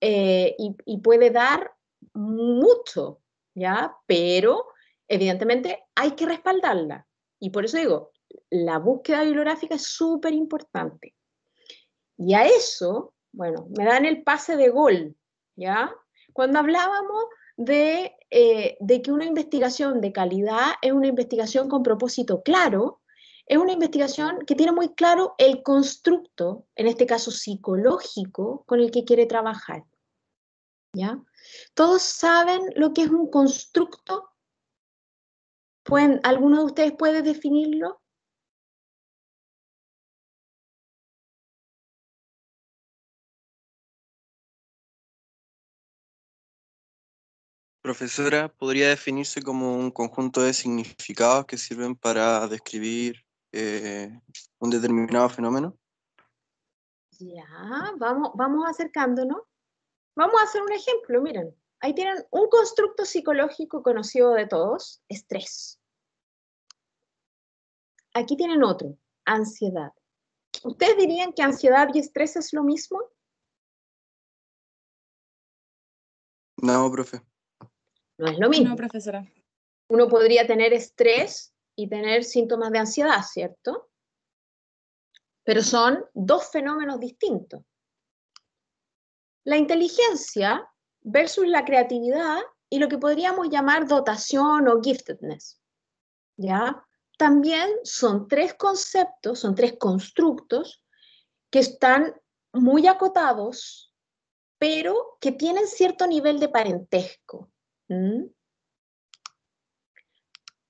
Y puede dar mucho, ¿ya? Pero evidentemente hay que respaldarla. Y por eso digo, la búsqueda bibliográfica es súper importante. Y a eso, bueno, me dan el pase de gol, ¿ya? Cuando hablábamos de que una investigación de calidad es una investigación con propósito claro, es una investigación que tiene muy claro el constructo, en este caso psicológico, con el que quiere trabajar, ¿ya? ¿Todos saben lo que es un constructo? ¿Alguno de ustedes puede definirlo? Profesora, ¿podría definirse como un conjunto de significados que sirven para describir un determinado fenómeno? Ya, vamos acercándonos. Vamos a hacer un ejemplo, miren. Ahí tienen un constructo psicológico conocido de todos, estrés. Aquí tienen otro, ansiedad. ¿Ustedes dirían que ansiedad y estrés es lo mismo? No, profe. No es lo No, mismo. profesora. Uno podría tener estrés y tener síntomas de ansiedad, ¿cierto? Pero son dos fenómenos distintos. La inteligencia versus la creatividad y lo que podríamos llamar dotación o giftedness, ¿ya? También son tres conceptos, son tres constructos que están muy acotados, pero que tienen cierto nivel de parentesco. ¿Mm?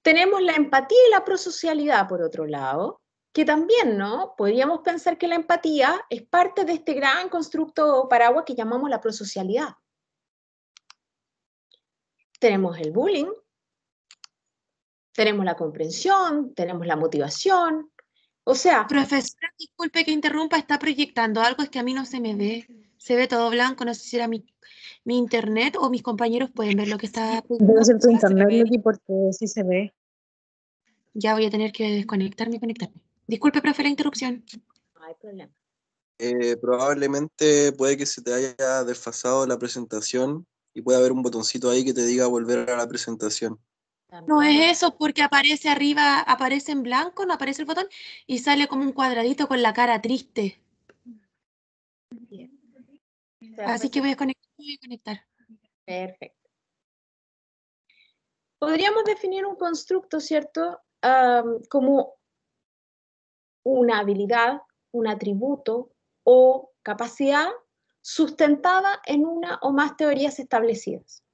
Tenemos la empatía y la prosocialidad, por otro lado, que también, ¿no? Podríamos pensar que la empatía es parte de este gran constructo paraguas que llamamos la prosocialidad, tenemos el bullying, tenemos la comprensión, tenemos la motivación. O sea, Profesora, disculpe que interrumpa, está proyectando algo, es que a mí no se me ve. Se ve todo blanco, no sé si era mi internet o mis compañeros pueden ver lo que está proyectando. Debe ser tu internet, Leti, porque sí se ve. Ya voy a tener que desconectarme y conectarme. Disculpe, profe, la interrupción. no hay problema. Probablemente puede que se te haya desfasado la presentación y puede haber un botoncito ahí que te diga volver a la presentación. No es eso, porque aparece arriba, aparece en blanco, no aparece el botón, y sale como un cuadradito con la cara triste. Así que voy a conectar. Perfecto. Podríamos definir un constructo, ¿cierto? Como una habilidad, un atributo o capacidad sustentada en una o más teorías establecidas.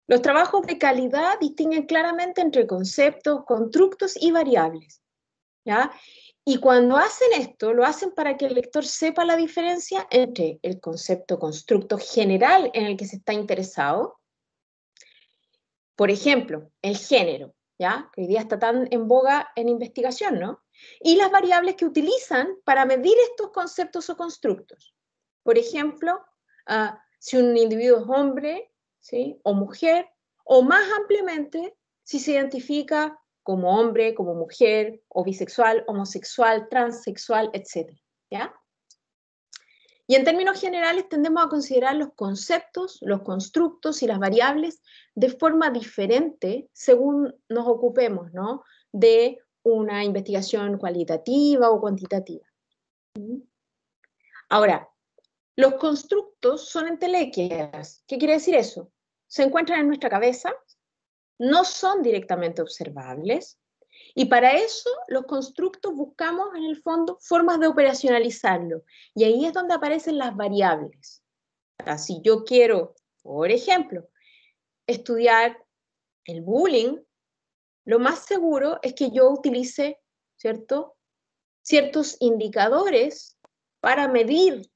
Los trabajos de calidad distinguen claramente entre conceptos, constructos y variables, ¿ya? Y cuando hacen esto, lo hacen para que el lector sepa la diferencia entre el concepto constructo general en el que se está interesado. Por ejemplo, el género, ¿ya? Que hoy día está tan en boga en investigación, ¿no? Y las variables que utilizan para medir estos conceptos o constructos. Por ejemplo, si un individuo es hombre, ¿sí? O mujer, o más ampliamente, si se identifica como hombre, como mujer, o bisexual, homosexual, transexual, etc. ¿Ya? Y en términos generales tendemos a considerar los conceptos, los constructos y las variables de forma diferente según nos ocupemos, ¿no? De una investigación cualitativa o cuantitativa. Ahora, los constructos son entelequias. ¿Qué quiere decir eso? Se encuentran en nuestra cabeza, no son directamente observables, y para eso los constructos buscamos en el fondo formas de operacionalizarlo, y ahí es donde aparecen las variables. Si yo quiero, por ejemplo, estudiar el bullying, lo más seguro es que yo utilice, ¿cierto?, ciertos indicadores para medir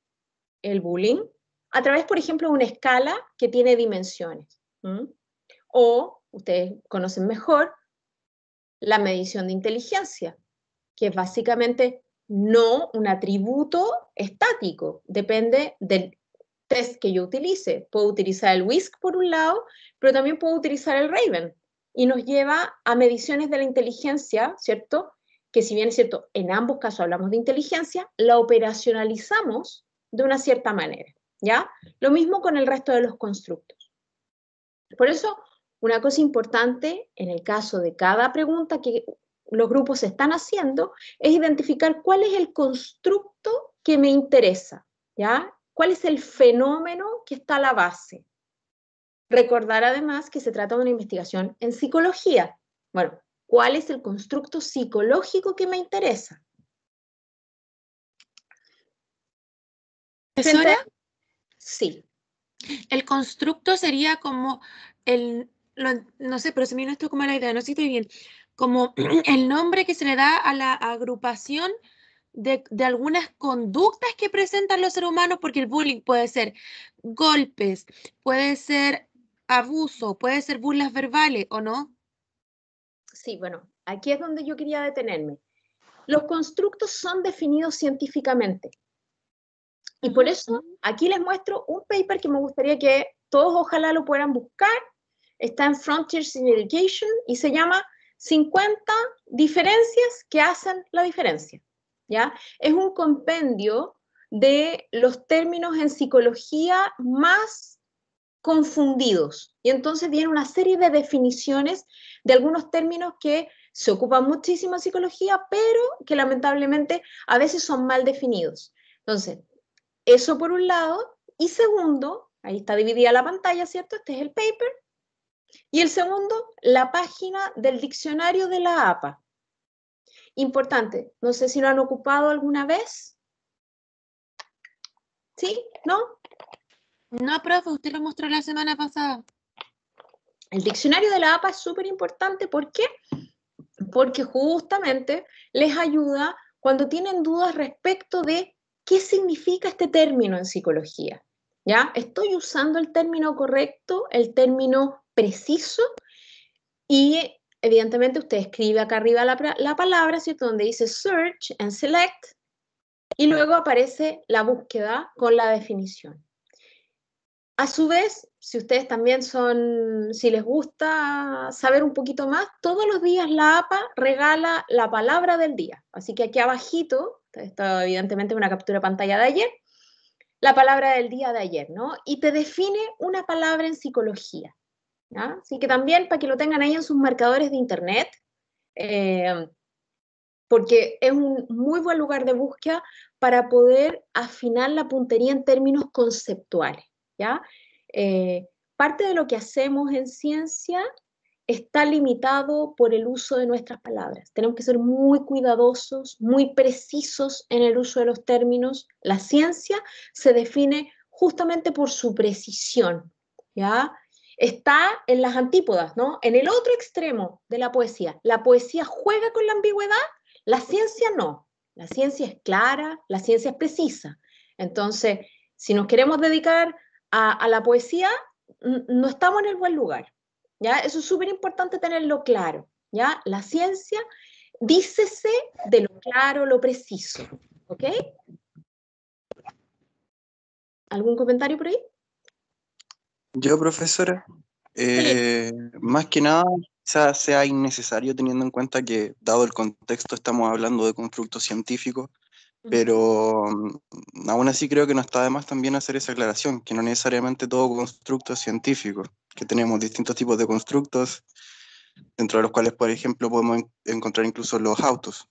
el bullying a través, por ejemplo, de una escala que tiene dimensiones. O, ustedes conocen mejor, la medición de inteligencia, que es básicamente no un atributo estático, depende del test que yo utilice. Puedo utilizar el WISC por un lado, pero también puedo utilizar el Raven, y nos lleva a mediciones de la inteligencia, ¿cierto? Que si bien es cierto, en ambos casos hablamos de inteligencia, la operacionalizamos de una cierta manera, ¿ya? Lo mismo con el resto de los constructos. Por eso, una cosa importante en el caso de cada pregunta que los grupos están haciendo es identificar cuál es el constructo que me interesa, ¿ya? ¿Cuál es el fenómeno que está a la base? Recordar además que se trata de una investigación en psicología. Bueno, ¿cuál es el constructo psicológico que me interesa? ¿Profesora? Sí. El constructo sería como no sé, pero se me vino esto como la idea, no sé si estoy bien, como el nombre que se le da a la agrupación de algunas conductas que presentan los seres humanos, porque el bullying puede ser golpes, puede ser abuso, puede ser burlas verbales, ¿o no? Sí, bueno, aquí es donde yo quería detenerme. Los constructos son definidos científicamente. Y por eso aquí les muestro un paper que me gustaría que todos ojalá lo puedan buscar. Está en Frontiers in Education y se llama 50 diferencias que hacen la diferencia. ¿Ya? Es un compendio de los términos en psicología más confundidos. Y entonces viene una serie de definiciones de algunos términos que se ocupan muchísimo en psicología, pero que lamentablemente a veces son mal definidos. Entonces, eso por un lado. Y segundo, ahí está dividida la pantalla, ¿cierto? Este es el paper. Y el segundo, la página del diccionario de la APA. Importante, no sé si lo han ocupado alguna vez. ¿Sí? ¿No? No, profe, usted lo mostró la semana pasada. El diccionario de la APA es súper importante. ¿Por qué? Porque justamente les ayuda cuando tienen dudas respecto de qué significa este término en psicología. ¿Ya? Estoy usando el término correcto, el término preciso, y evidentemente usted escribe acá arriba la palabra, ¿cierto? Donde dice search and select, y luego aparece la búsqueda con la definición. A su vez, si ustedes también si les gusta saber un poquito más, todos los días la APA regala la palabra del día. Así que aquí abajito, esto evidentemente es una captura de pantalla de ayer, la palabra del día de ayer, ¿no? Y te define una palabra en psicología, ¿ya? Así que también para que lo tengan ahí en sus marcadores de internet, porque es un muy buen lugar de búsqueda para poder afinar la puntería en términos conceptuales, ¿ya? Parte de lo que hacemos en ciencia está limitado por el uso de nuestras palabras. Tenemos que ser muy cuidadosos, muy precisos en el uso de los términos. La ciencia se define justamente por su precisión, ¿ya? Está en las antípodas, ¿no? En el otro extremo de la poesía. La poesía juega con la ambigüedad, la ciencia no. La ciencia es clara, la ciencia es precisa. Entonces, si nos queremos dedicar a la poesía, no estamos en el buen lugar. ¿Ya? Eso es súper importante tenerlo claro, ¿ya? La ciencia, dícese de lo claro, lo preciso, ¿ok? ¿Algún comentario por ahí? Yo, profesora, más que nada, quizás sea innecesario teniendo en cuenta que, dado el contexto, estamos hablando de constructos científicos, pero aún así creo que no está de más también hacer esa aclaración, que no necesariamente todo constructo es científico, que tenemos distintos tipos de constructos, dentro de los cuales, por ejemplo, podemos encontrar incluso los autos,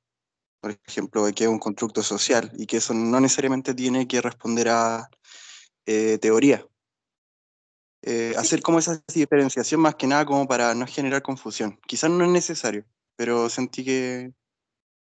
por ejemplo, que es un constructo social, y que eso no necesariamente tiene que responder a teoría. Hacer como esa diferenciación más que nada como para no generar confusión. Quizás no es necesario, pero sentí que...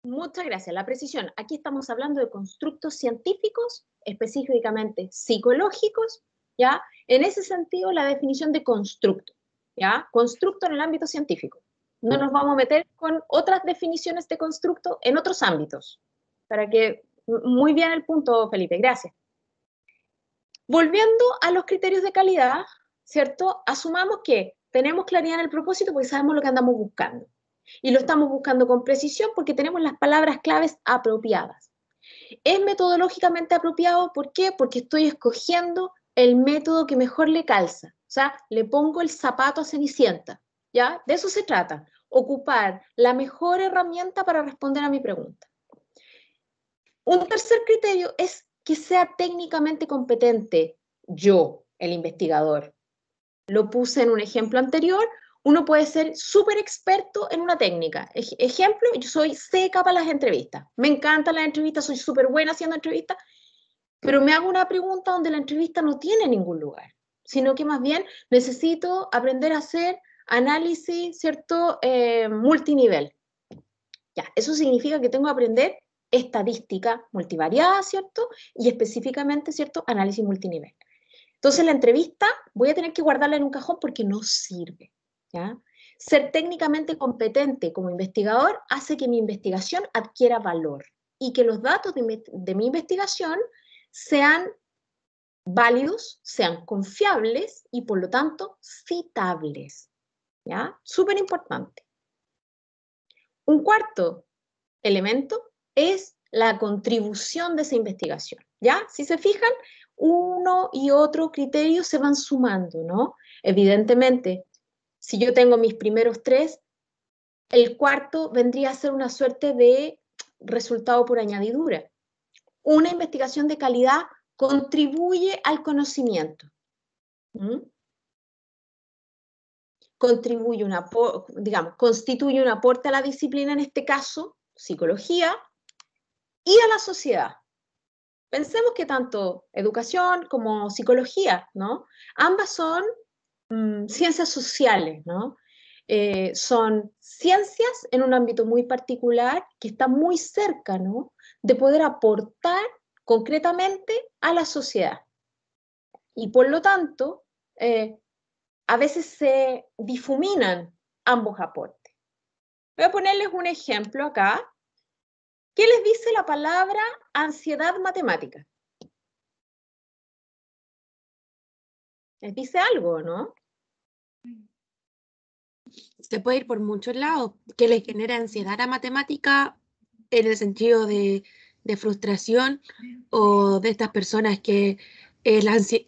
Muchas gracias. La precisión. Aquí estamos hablando de constructos científicos, específicamente psicológicos, ¿ya? En ese sentido, la definición de constructo, ¿ya? Constructo en el ámbito científico. No nos vamos a meter con otras definiciones de constructo en otros ámbitos. Para que, muy bien el punto, Felipe, gracias. Volviendo a los criterios de calidad, ¿cierto? Asumamos que tenemos claridad en el propósito porque sabemos lo que andamos buscando. Y lo estamos buscando con precisión porque tenemos las palabras claves apropiadas. Es metodológicamente apropiado, ¿por qué? Porque estoy escogiendo el método que mejor le calza. O sea, le pongo el zapato a Cenicienta, ¿ya? De eso se trata, ocupar la mejor herramienta para responder a mi pregunta. Un tercer criterio es que sea técnicamente competente yo, el investigador. Lo puse en un ejemplo anterior. Uno puede ser súper experto en una técnica. Ejemplo, yo soy seca para las entrevistas. Me encantan las entrevistas, soy súper buena haciendo entrevistas, pero me hago una pregunta donde la entrevista no tiene ningún lugar, sino que más bien necesito aprender a hacer análisis, ¿cierto? Multinivel. Ya, eso significa que tengo que aprender estadística multivariada, ¿cierto? Y específicamente, ¿cierto? Análisis multinivel. Entonces la entrevista voy a tener que guardarla en un cajón porque no sirve, ¿ya? Ser técnicamente competente como investigador hace que mi investigación adquiera valor y que los datos de mi investigación sean válidos, sean confiables y por lo tanto citables, ¿ya? Súper importante. Un cuarto elemento es la contribución de esa investigación, ¿ya? Si se fijan, uno y otro criterio se van sumando, ¿no? Evidentemente, si yo tengo mis primeros tres, el cuarto vendría a ser una suerte de resultado por añadidura. Una investigación de calidad contribuye al conocimiento. Constituye un aporte a la disciplina, en este caso, psicología, y a la sociedad. Pensemos que tanto educación como psicología, ¿no? Ambas son ciencias sociales, ¿no? Son ciencias en un ámbito muy particular que está muy cerca, ¿no? De poder aportar concretamente a la sociedad. Y por lo tanto, a veces se difuminan ambos aportes. Voy a ponerles un ejemplo acá. ¿Qué les dice la palabra ansiedad matemática? Les dice algo, ¿no? Se puede ir por muchos lados, que le genera ansiedad a la matemática en el sentido de frustración o de estas personas que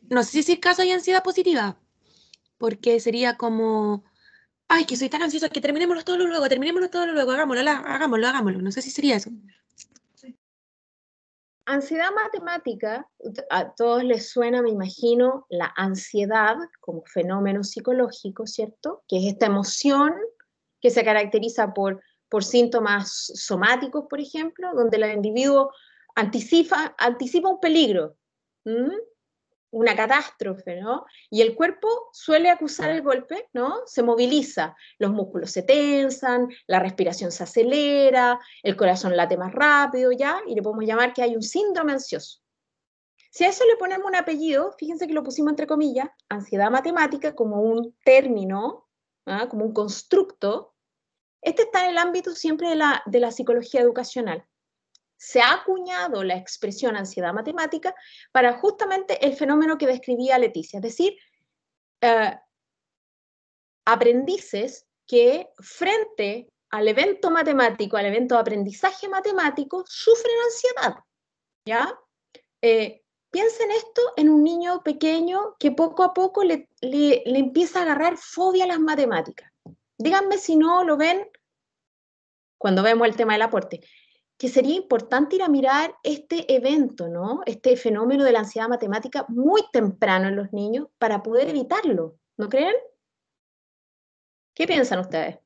no sé si es caso hay ansiedad positiva, porque sería como, ay, que soy tan ansiosa que terminémoslo todo luego, hagámoslo, no sé si sería eso. Ansiedad matemática, a todos les suena, me imagino, la ansiedad como fenómeno psicológico, ¿cierto? Que es esta emoción que se caracteriza por síntomas somáticos, por ejemplo, donde el individuo anticipa un peligro, ¿m? Una catástrofe, ¿no? Y el cuerpo suele acusar el golpe, ¿no? Se moviliza, los músculos se tensan, la respiración se acelera, el corazón late más rápido, ¿ya? Y le podemos llamar que hay un síndrome ansioso. Si a eso le ponemos un apellido, fíjense que lo pusimos entre comillas, ansiedad matemática, como un término, ¿ah? Como un constructo, este está en el ámbito siempre de la psicología educacional. Se ha acuñado la expresión ansiedad matemática para justamente el fenómeno que describía Leticia, es decir, aprendices que frente al evento matemático, al evento de aprendizaje matemático, sufren ansiedad, ¿ya? Piensen esto en un niño pequeño que poco a poco le empieza a agarrar fobia a las matemáticas. Díganme si no lo ven cuando vemos el tema del aporte, que sería importante ir a mirar este evento, ¿no? Este fenómeno de la ansiedad matemática muy temprano en los niños para poder evitarlo, ¿no creen? ¿Qué piensan ustedes?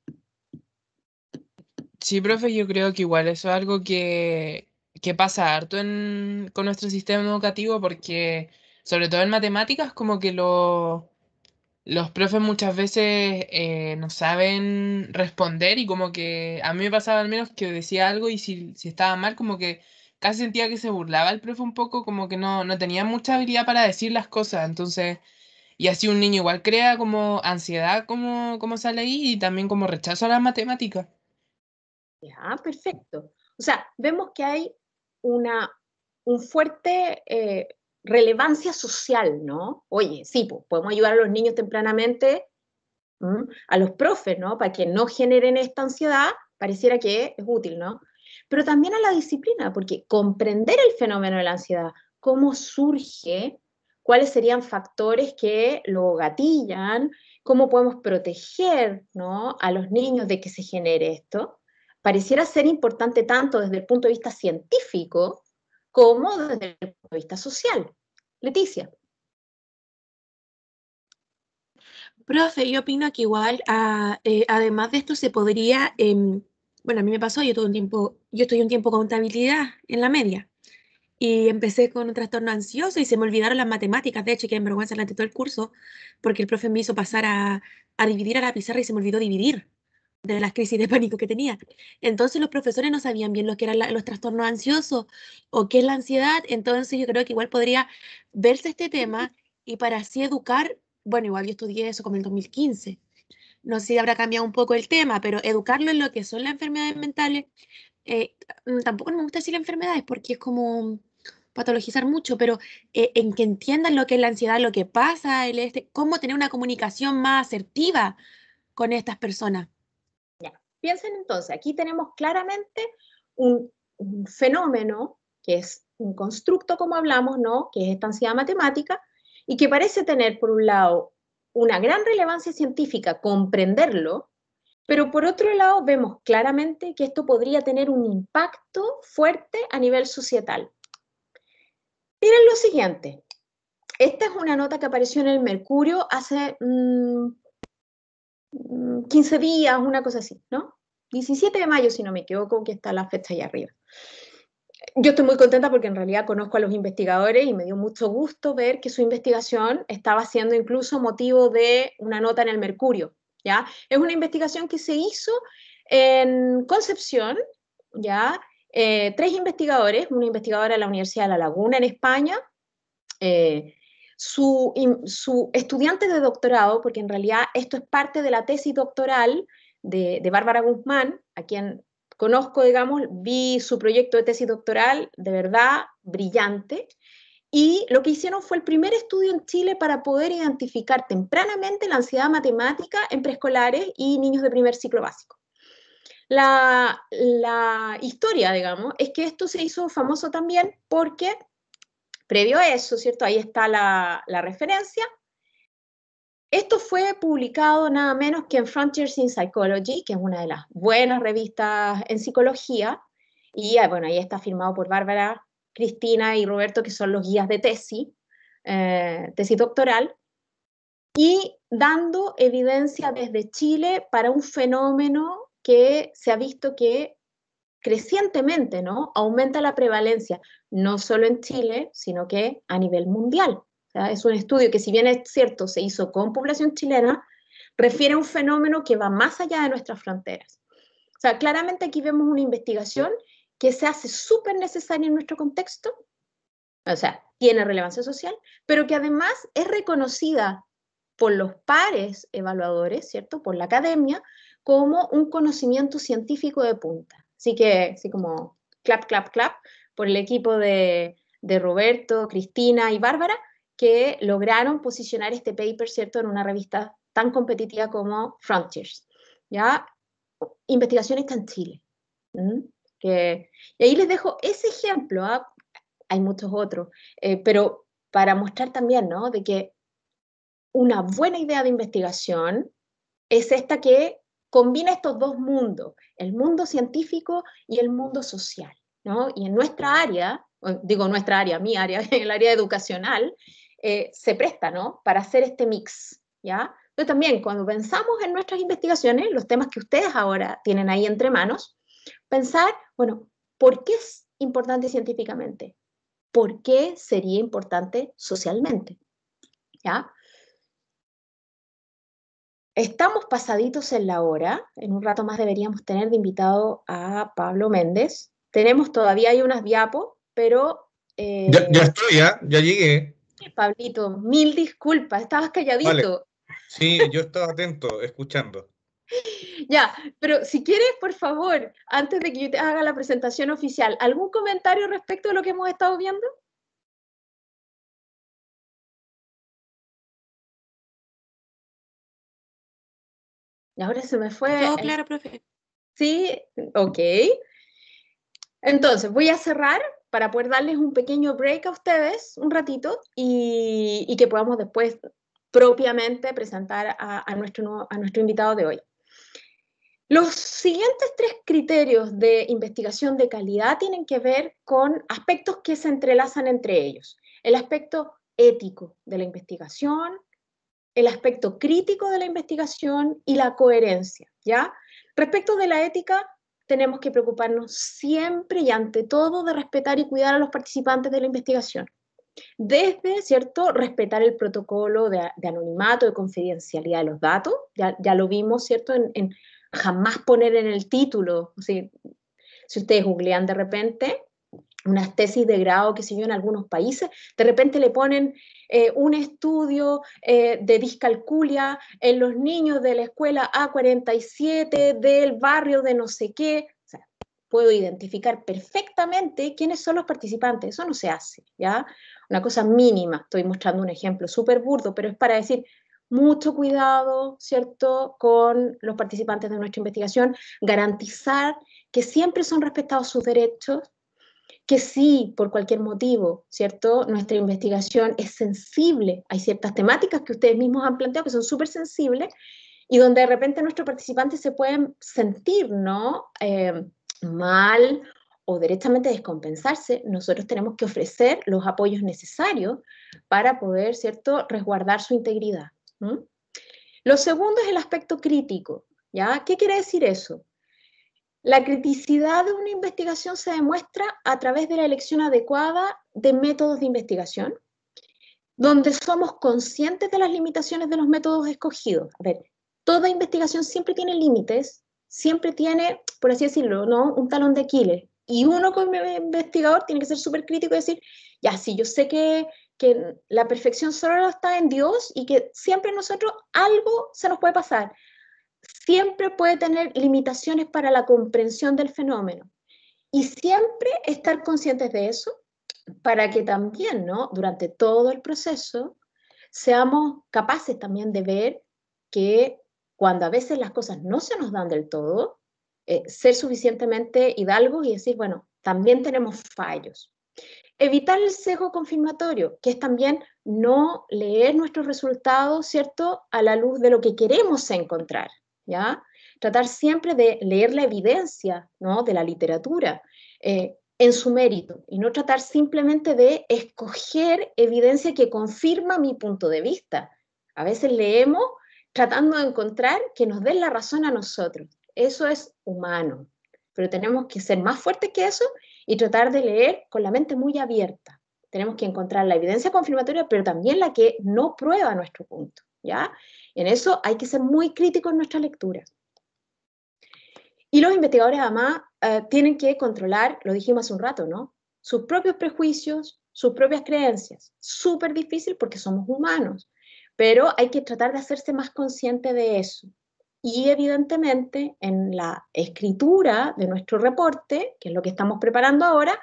Sí, profe, yo creo que igual eso es algo que pasa harto con nuestro sistema educativo porque, sobre todo en matemáticas, como que los profes muchas veces no saben responder y como que a mí me pasaba al menos que decía algo y si estaba mal, como que casi sentía que se burlaba el profe un poco, como que no tenía mucha habilidad para decir las cosas, entonces... Y así un niño igual crea como ansiedad, como sale ahí, y también como rechazo a las matemáticas. Ya, perfecto. O sea, vemos que hay un fuerte relevancia social, ¿no? Oye, sí, pues, podemos ayudar a los niños tempranamente, a los profes, ¿no? Para que no generen esta ansiedad, pareciera que es útil, ¿no? Pero también a la disciplina, porque comprender el fenómeno de la ansiedad, cómo surge, cuáles serían factores que lo gatillan, cómo podemos proteger, ¿no? A los niños de que se genere esto, pareciera ser importante tanto desde el punto de vista científico como desde el punto de vista social. Leticia. Profe, yo opino que igual, además de esto, se podría, bueno, a mí me pasó, yo estudié un tiempo contabilidad en la media y empecé con un trastorno ansioso y se me olvidaron las matemáticas, de hecho, que en vergüenza durante todo el curso, porque el profe me hizo pasar a dividir a la pizarra y se me olvidó dividir de las crisis de pánico que tenía. Entonces los profesores no sabían bien lo que eran los trastornos ansiosos o qué es la ansiedad, entonces yo creo que igual podría verse este tema y para así educar, bueno, igual yo estudié eso como en el 2015, no sé si habrá cambiado un poco el tema, pero educarlo en lo que son las enfermedades mentales, eh, tampoco me gusta decir enfermedades porque es como patologizar mucho, pero en que entiendan lo que es la ansiedad, lo que pasa, cómo tener una comunicación más asertiva con estas personas. Ya. Piensen entonces, aquí tenemos claramente un fenómeno que es un constructo, como hablamos, ¿no? Que es esta ansiedad matemática y que parece tener, por un lado, una gran relevancia científica, comprenderlo, pero por otro lado vemos claramente que esto podría tener un impacto fuerte a nivel societal. Miren lo siguiente, esta es una nota que apareció en el Mercurio hace 15 días, una cosa así, ¿no? 17 de mayo, si no me equivoco, que está la fecha allá arriba. Yo estoy muy contenta porque en realidad conozco a los investigadores y me dio mucho gusto ver que su investigación estaba siendo incluso motivo de una nota en el Mercurio, ¿ya? Es una investigación que se hizo en Concepción, ¿ya? 3 investigadores, una investigadora de la Universidad de La Laguna en España, su estudiante de doctorado, porque en realidad esto es parte de la tesis doctoral de Bárbara Guzmán, a quien conozco, digamos, vi su proyecto de tesis doctoral, de verdad, brillante, y lo que hicieron fue el primer estudio en Chile para poder identificar tempranamente la ansiedad matemática en preescolares y niños de primer ciclo básico. La historia, digamos, es que esto se hizo famoso también porque, previo a eso, ¿cierto? Ahí está la referencia. Esto fue publicado nada menos que en Frontiers in Psychology, que es una de las buenas revistas en psicología, y bueno, ahí está firmado por Bárbara, Cristina y Roberto, que son los guías de tesis doctoral, y dando evidencia desde Chile para un fenómeno que se ha visto que crecientemente, ¿no?, aumenta la prevalencia, no solo en Chile, sino que a nivel mundial. O sea, es un estudio que, si bien es cierto, se hizo con población chilena, refiere a un fenómeno que va más allá de nuestras fronteras. O sea, claramente aquí vemos una investigación que se hace súper necesaria en nuestro contexto, o sea, tiene relevancia social, pero que además es reconocida por los pares evaluadores, ¿cierto?, por la academia, como un conocimiento científico de punta. Así que, así como clap, clap, clap, por el equipo de Roberto, Cristina y Bárbara, que lograron posicionar este paper, ¿cierto?, en una revista tan competitiva como Frontiers. ¿Ya? Investigación está en Chile. Y ahí les dejo ese ejemplo, ¿eh? Hay muchos otros, pero para mostrar también, ¿no?, de que una buena idea de investigación es esta que combina estos dos mundos, el mundo científico y el mundo social, ¿no? Y en nuestra área, digo nuestra área, mi área, el área educacional, se presta, ¿no?, para hacer este mix, ¿ya? Pero también cuando pensamos en nuestras investigaciones, los temas que ustedes ahora tienen ahí entre manos, pensar, bueno, ¿por qué es importante científicamente? ¿Por qué sería importante socialmente? ¿Ya? Estamos pasaditos en la hora, en un rato más deberíamos tener de invitado a Pablo Méndez. Tenemos todavía hay unas diapos, pero... Ya estoy, ya llegué. Pablito, mil disculpas, estabas calladito. Vale. Sí, yo estaba atento, escuchando. Ya, pero si quieres, por favor, antes de que yo te haga la presentación oficial, ¿algún comentario respecto de lo que hemos estado viendo? Y ahora se me fue... Todo claro, profe. Sí, ok. Entonces, voy a cerrar para poder darles un pequeño break a ustedes, un ratito, y que podamos después propiamente presentar a nuestro invitado de hoy. Los siguientes 3 criterios de investigación de calidad tienen que ver con aspectos que se entrelazan entre ellos. El aspecto ético de la investigación, el aspecto crítico de la investigación y la coherencia, ¿ya? Respecto de la ética, tenemos que preocuparnos siempre y ante todo de respetar y cuidar a los participantes de la investigación. Desde, ¿cierto?, respetar el protocolo de anonimato, de confidencialidad de los datos, ya lo vimos, ¿cierto?, en jamás poner en el título, si ustedes googlean de repente unas tesis de grado, qué sé yo, en algunos países, de repente le ponen un estudio de discalculia en los niños de la escuela A47 del barrio de no sé qué. O sea, puedo identificar perfectamente quiénes son los participantes. Eso no se hace, ¿ya? Una cosa mínima. Estoy mostrando un ejemplo súper burdo, pero es para decir mucho cuidado, ¿cierto?, con los participantes de nuestra investigación, garantizar que siempre son respetados sus derechos, que si por cualquier motivo, ¿cierto?, nuestra investigación es sensible, hay ciertas temáticas que ustedes mismos han planteado que son súper sensibles y donde de repente nuestros participantes se pueden sentir, ¿no?, mal o directamente descompensarse, nosotros tenemos que ofrecer los apoyos necesarios para poder, ¿cierto?, resguardar su integridad. Lo segundo es el aspecto crítico, ¿ya? ¿Qué quiere decir eso? La criticidad de una investigación se demuestra a través de la elección adecuada de métodos de investigación, donde somos conscientes de las limitaciones de los métodos escogidos. A ver, toda investigación siempre tiene límites, siempre tiene, por así decirlo, ¿no?, un talón de Aquiles. Y uno como investigador tiene que ser súper crítico y decir, ya, sí, yo sé que la perfección solo está en Dios y que siempre nosotros algo se nos puede pasar. Siempre puede tener limitaciones para la comprensión del fenómeno. Y siempre estar conscientes de eso, para que también, ¿no?, durante todo el proceso seamos capaces también de ver que cuando a veces las cosas no se nos dan del todo, ser suficientemente hidalgos y decir, bueno, también tenemos fallos. Evitar el sesgo confirmatorio, que es también no leer nuestros resultados, ¿cierto?, a la luz de lo que queremos encontrar, ¿ya? Tratar siempre de leer la evidencia, ¿no?, de la literatura en su mérito y no tratar simplemente de escoger evidencia que confirma mi punto de vista. A veces leemos tratando de encontrar que nos den la razón a nosotros. Eso es humano, pero tenemos que ser más fuertes que eso y tratar de leer con la mente muy abierta. Tenemos que encontrar la evidencia confirmatoria, pero también la que no prueba nuestro punto, ¿ya? En eso hay que ser muy críticos en nuestra lectura. Y los investigadores además tienen que controlar, lo dijimos hace un rato, ¿no?, sus propios prejuicios, sus propias creencias. Súper difícil porque somos humanos, pero hay que tratar de hacerse más consciente de eso. Y evidentemente en la escritura de nuestro reporte, que es lo que estamos preparando ahora,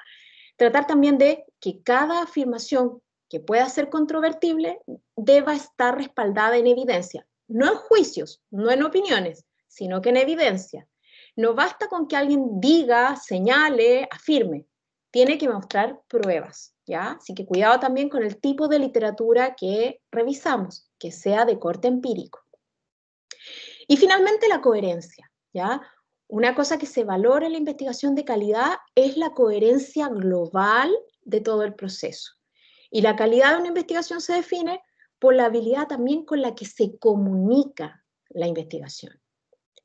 tratar también de que cada afirmación que pueda ser controvertible deba estar respaldada en evidencia. No en juicios, no en opiniones, sino que en evidencia. No basta con que alguien diga, señale, afirme. Tiene que mostrar pruebas, ¿ya? Así que cuidado también con el tipo de literatura que revisamos, que sea de corte empírico. Y finalmente la coherencia, ¿ya? Una cosa que se valora en la investigación de calidad es la coherencia global de todo el proceso. Y la calidad de una investigación se define por la habilidad también con la que se comunica la investigación.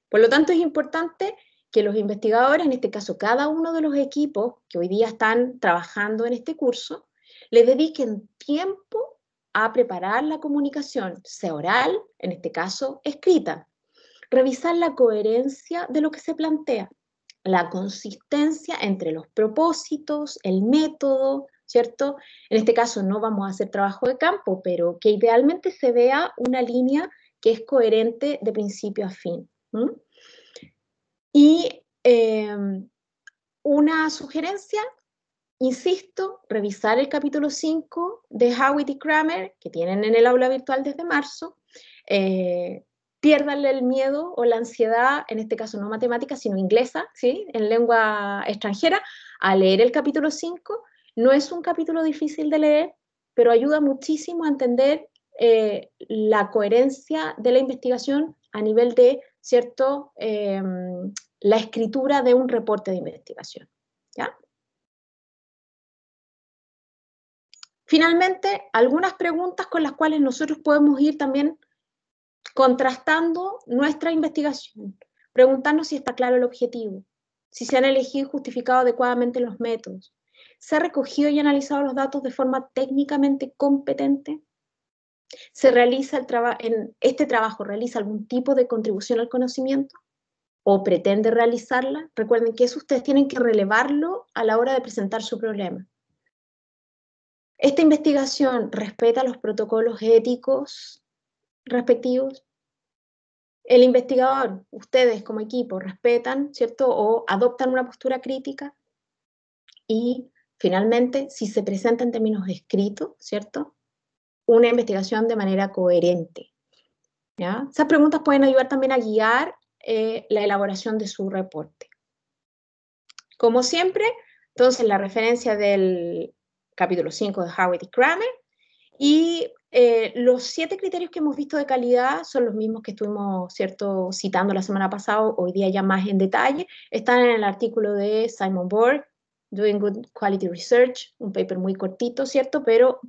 Por lo tanto, es importante que los investigadores, en este caso cada uno de los equipos que hoy día están trabajando en este curso, le dediquen tiempo a preparar la comunicación, sea oral, en este caso escrita. Revisar la coherencia de lo que se plantea, la consistencia entre los propósitos, el método, ¿cierto? En este caso no vamos a hacer trabajo de campo, pero que idealmente se vea una línea que es coherente de principio a fin. Y una sugerencia, insisto, revisar el capítulo 5 de Howitt y Kramer, que tienen en el aula virtual desde marzo. Piérdanle el miedo o la ansiedad, en este caso no matemática, sino inglesa, ¿sí?, en lengua extranjera, a leer el capítulo 5. No es un capítulo difícil de leer, pero ayuda muchísimo a entender la coherencia de la investigación a nivel de, ¿cierto?, la escritura de un reporte de investigación, ¿ya? Finalmente, algunas preguntas con las cuales nosotros podemos ir también contrastando nuestra investigación, preguntarnos si está claro el objetivo, si se han elegido y justificado adecuadamente los métodos, se ha recogido y analizado los datos de forma técnicamente competente, se realiza este trabajo realiza algún tipo de contribución al conocimiento o pretende realizarla. Recuerden que eso ustedes tienen que relevarlo a la hora de presentar su problema. Esta investigación respeta los protocolos éticos respectivos. El investigador, ustedes como equipo, respetan, ¿cierto?, o adoptan una postura crítica. Y finalmente, si se presenta en términos escritos, ¿cierto?, una investigación de manera coherente, ¿ya? Esas preguntas pueden ayudar también a guiar la elaboración de su reporte. Como siempre, entonces la referencia del capítulo 5 de Howitt y Kramer, y los 7 criterios que hemos visto de calidad son los mismos que estuvimos, ¿cierto?, citando la semana pasada, hoy día ya más en detalle. Están en el artículo de Simon Borg, Doing Good Quality Research, un paper muy cortito, ¿cierto?, pero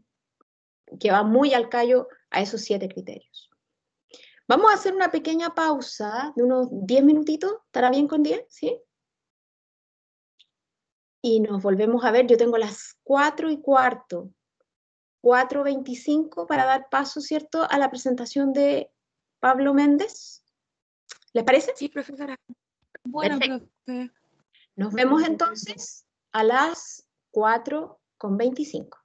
que va muy al callo a esos 7 criterios. Vamos a hacer una pequeña pausa de unos 10 minutitos, ¿estará bien con 10? ¿Sí? Y nos volvemos a ver, yo tengo las 4:15, 4:25 para dar paso, ¿cierto?, a la presentación de Pablo Méndez. ¿Les parece? Sí, profesora. Bueno, Perfecto. profe. Nos vemos entonces a las 4:25.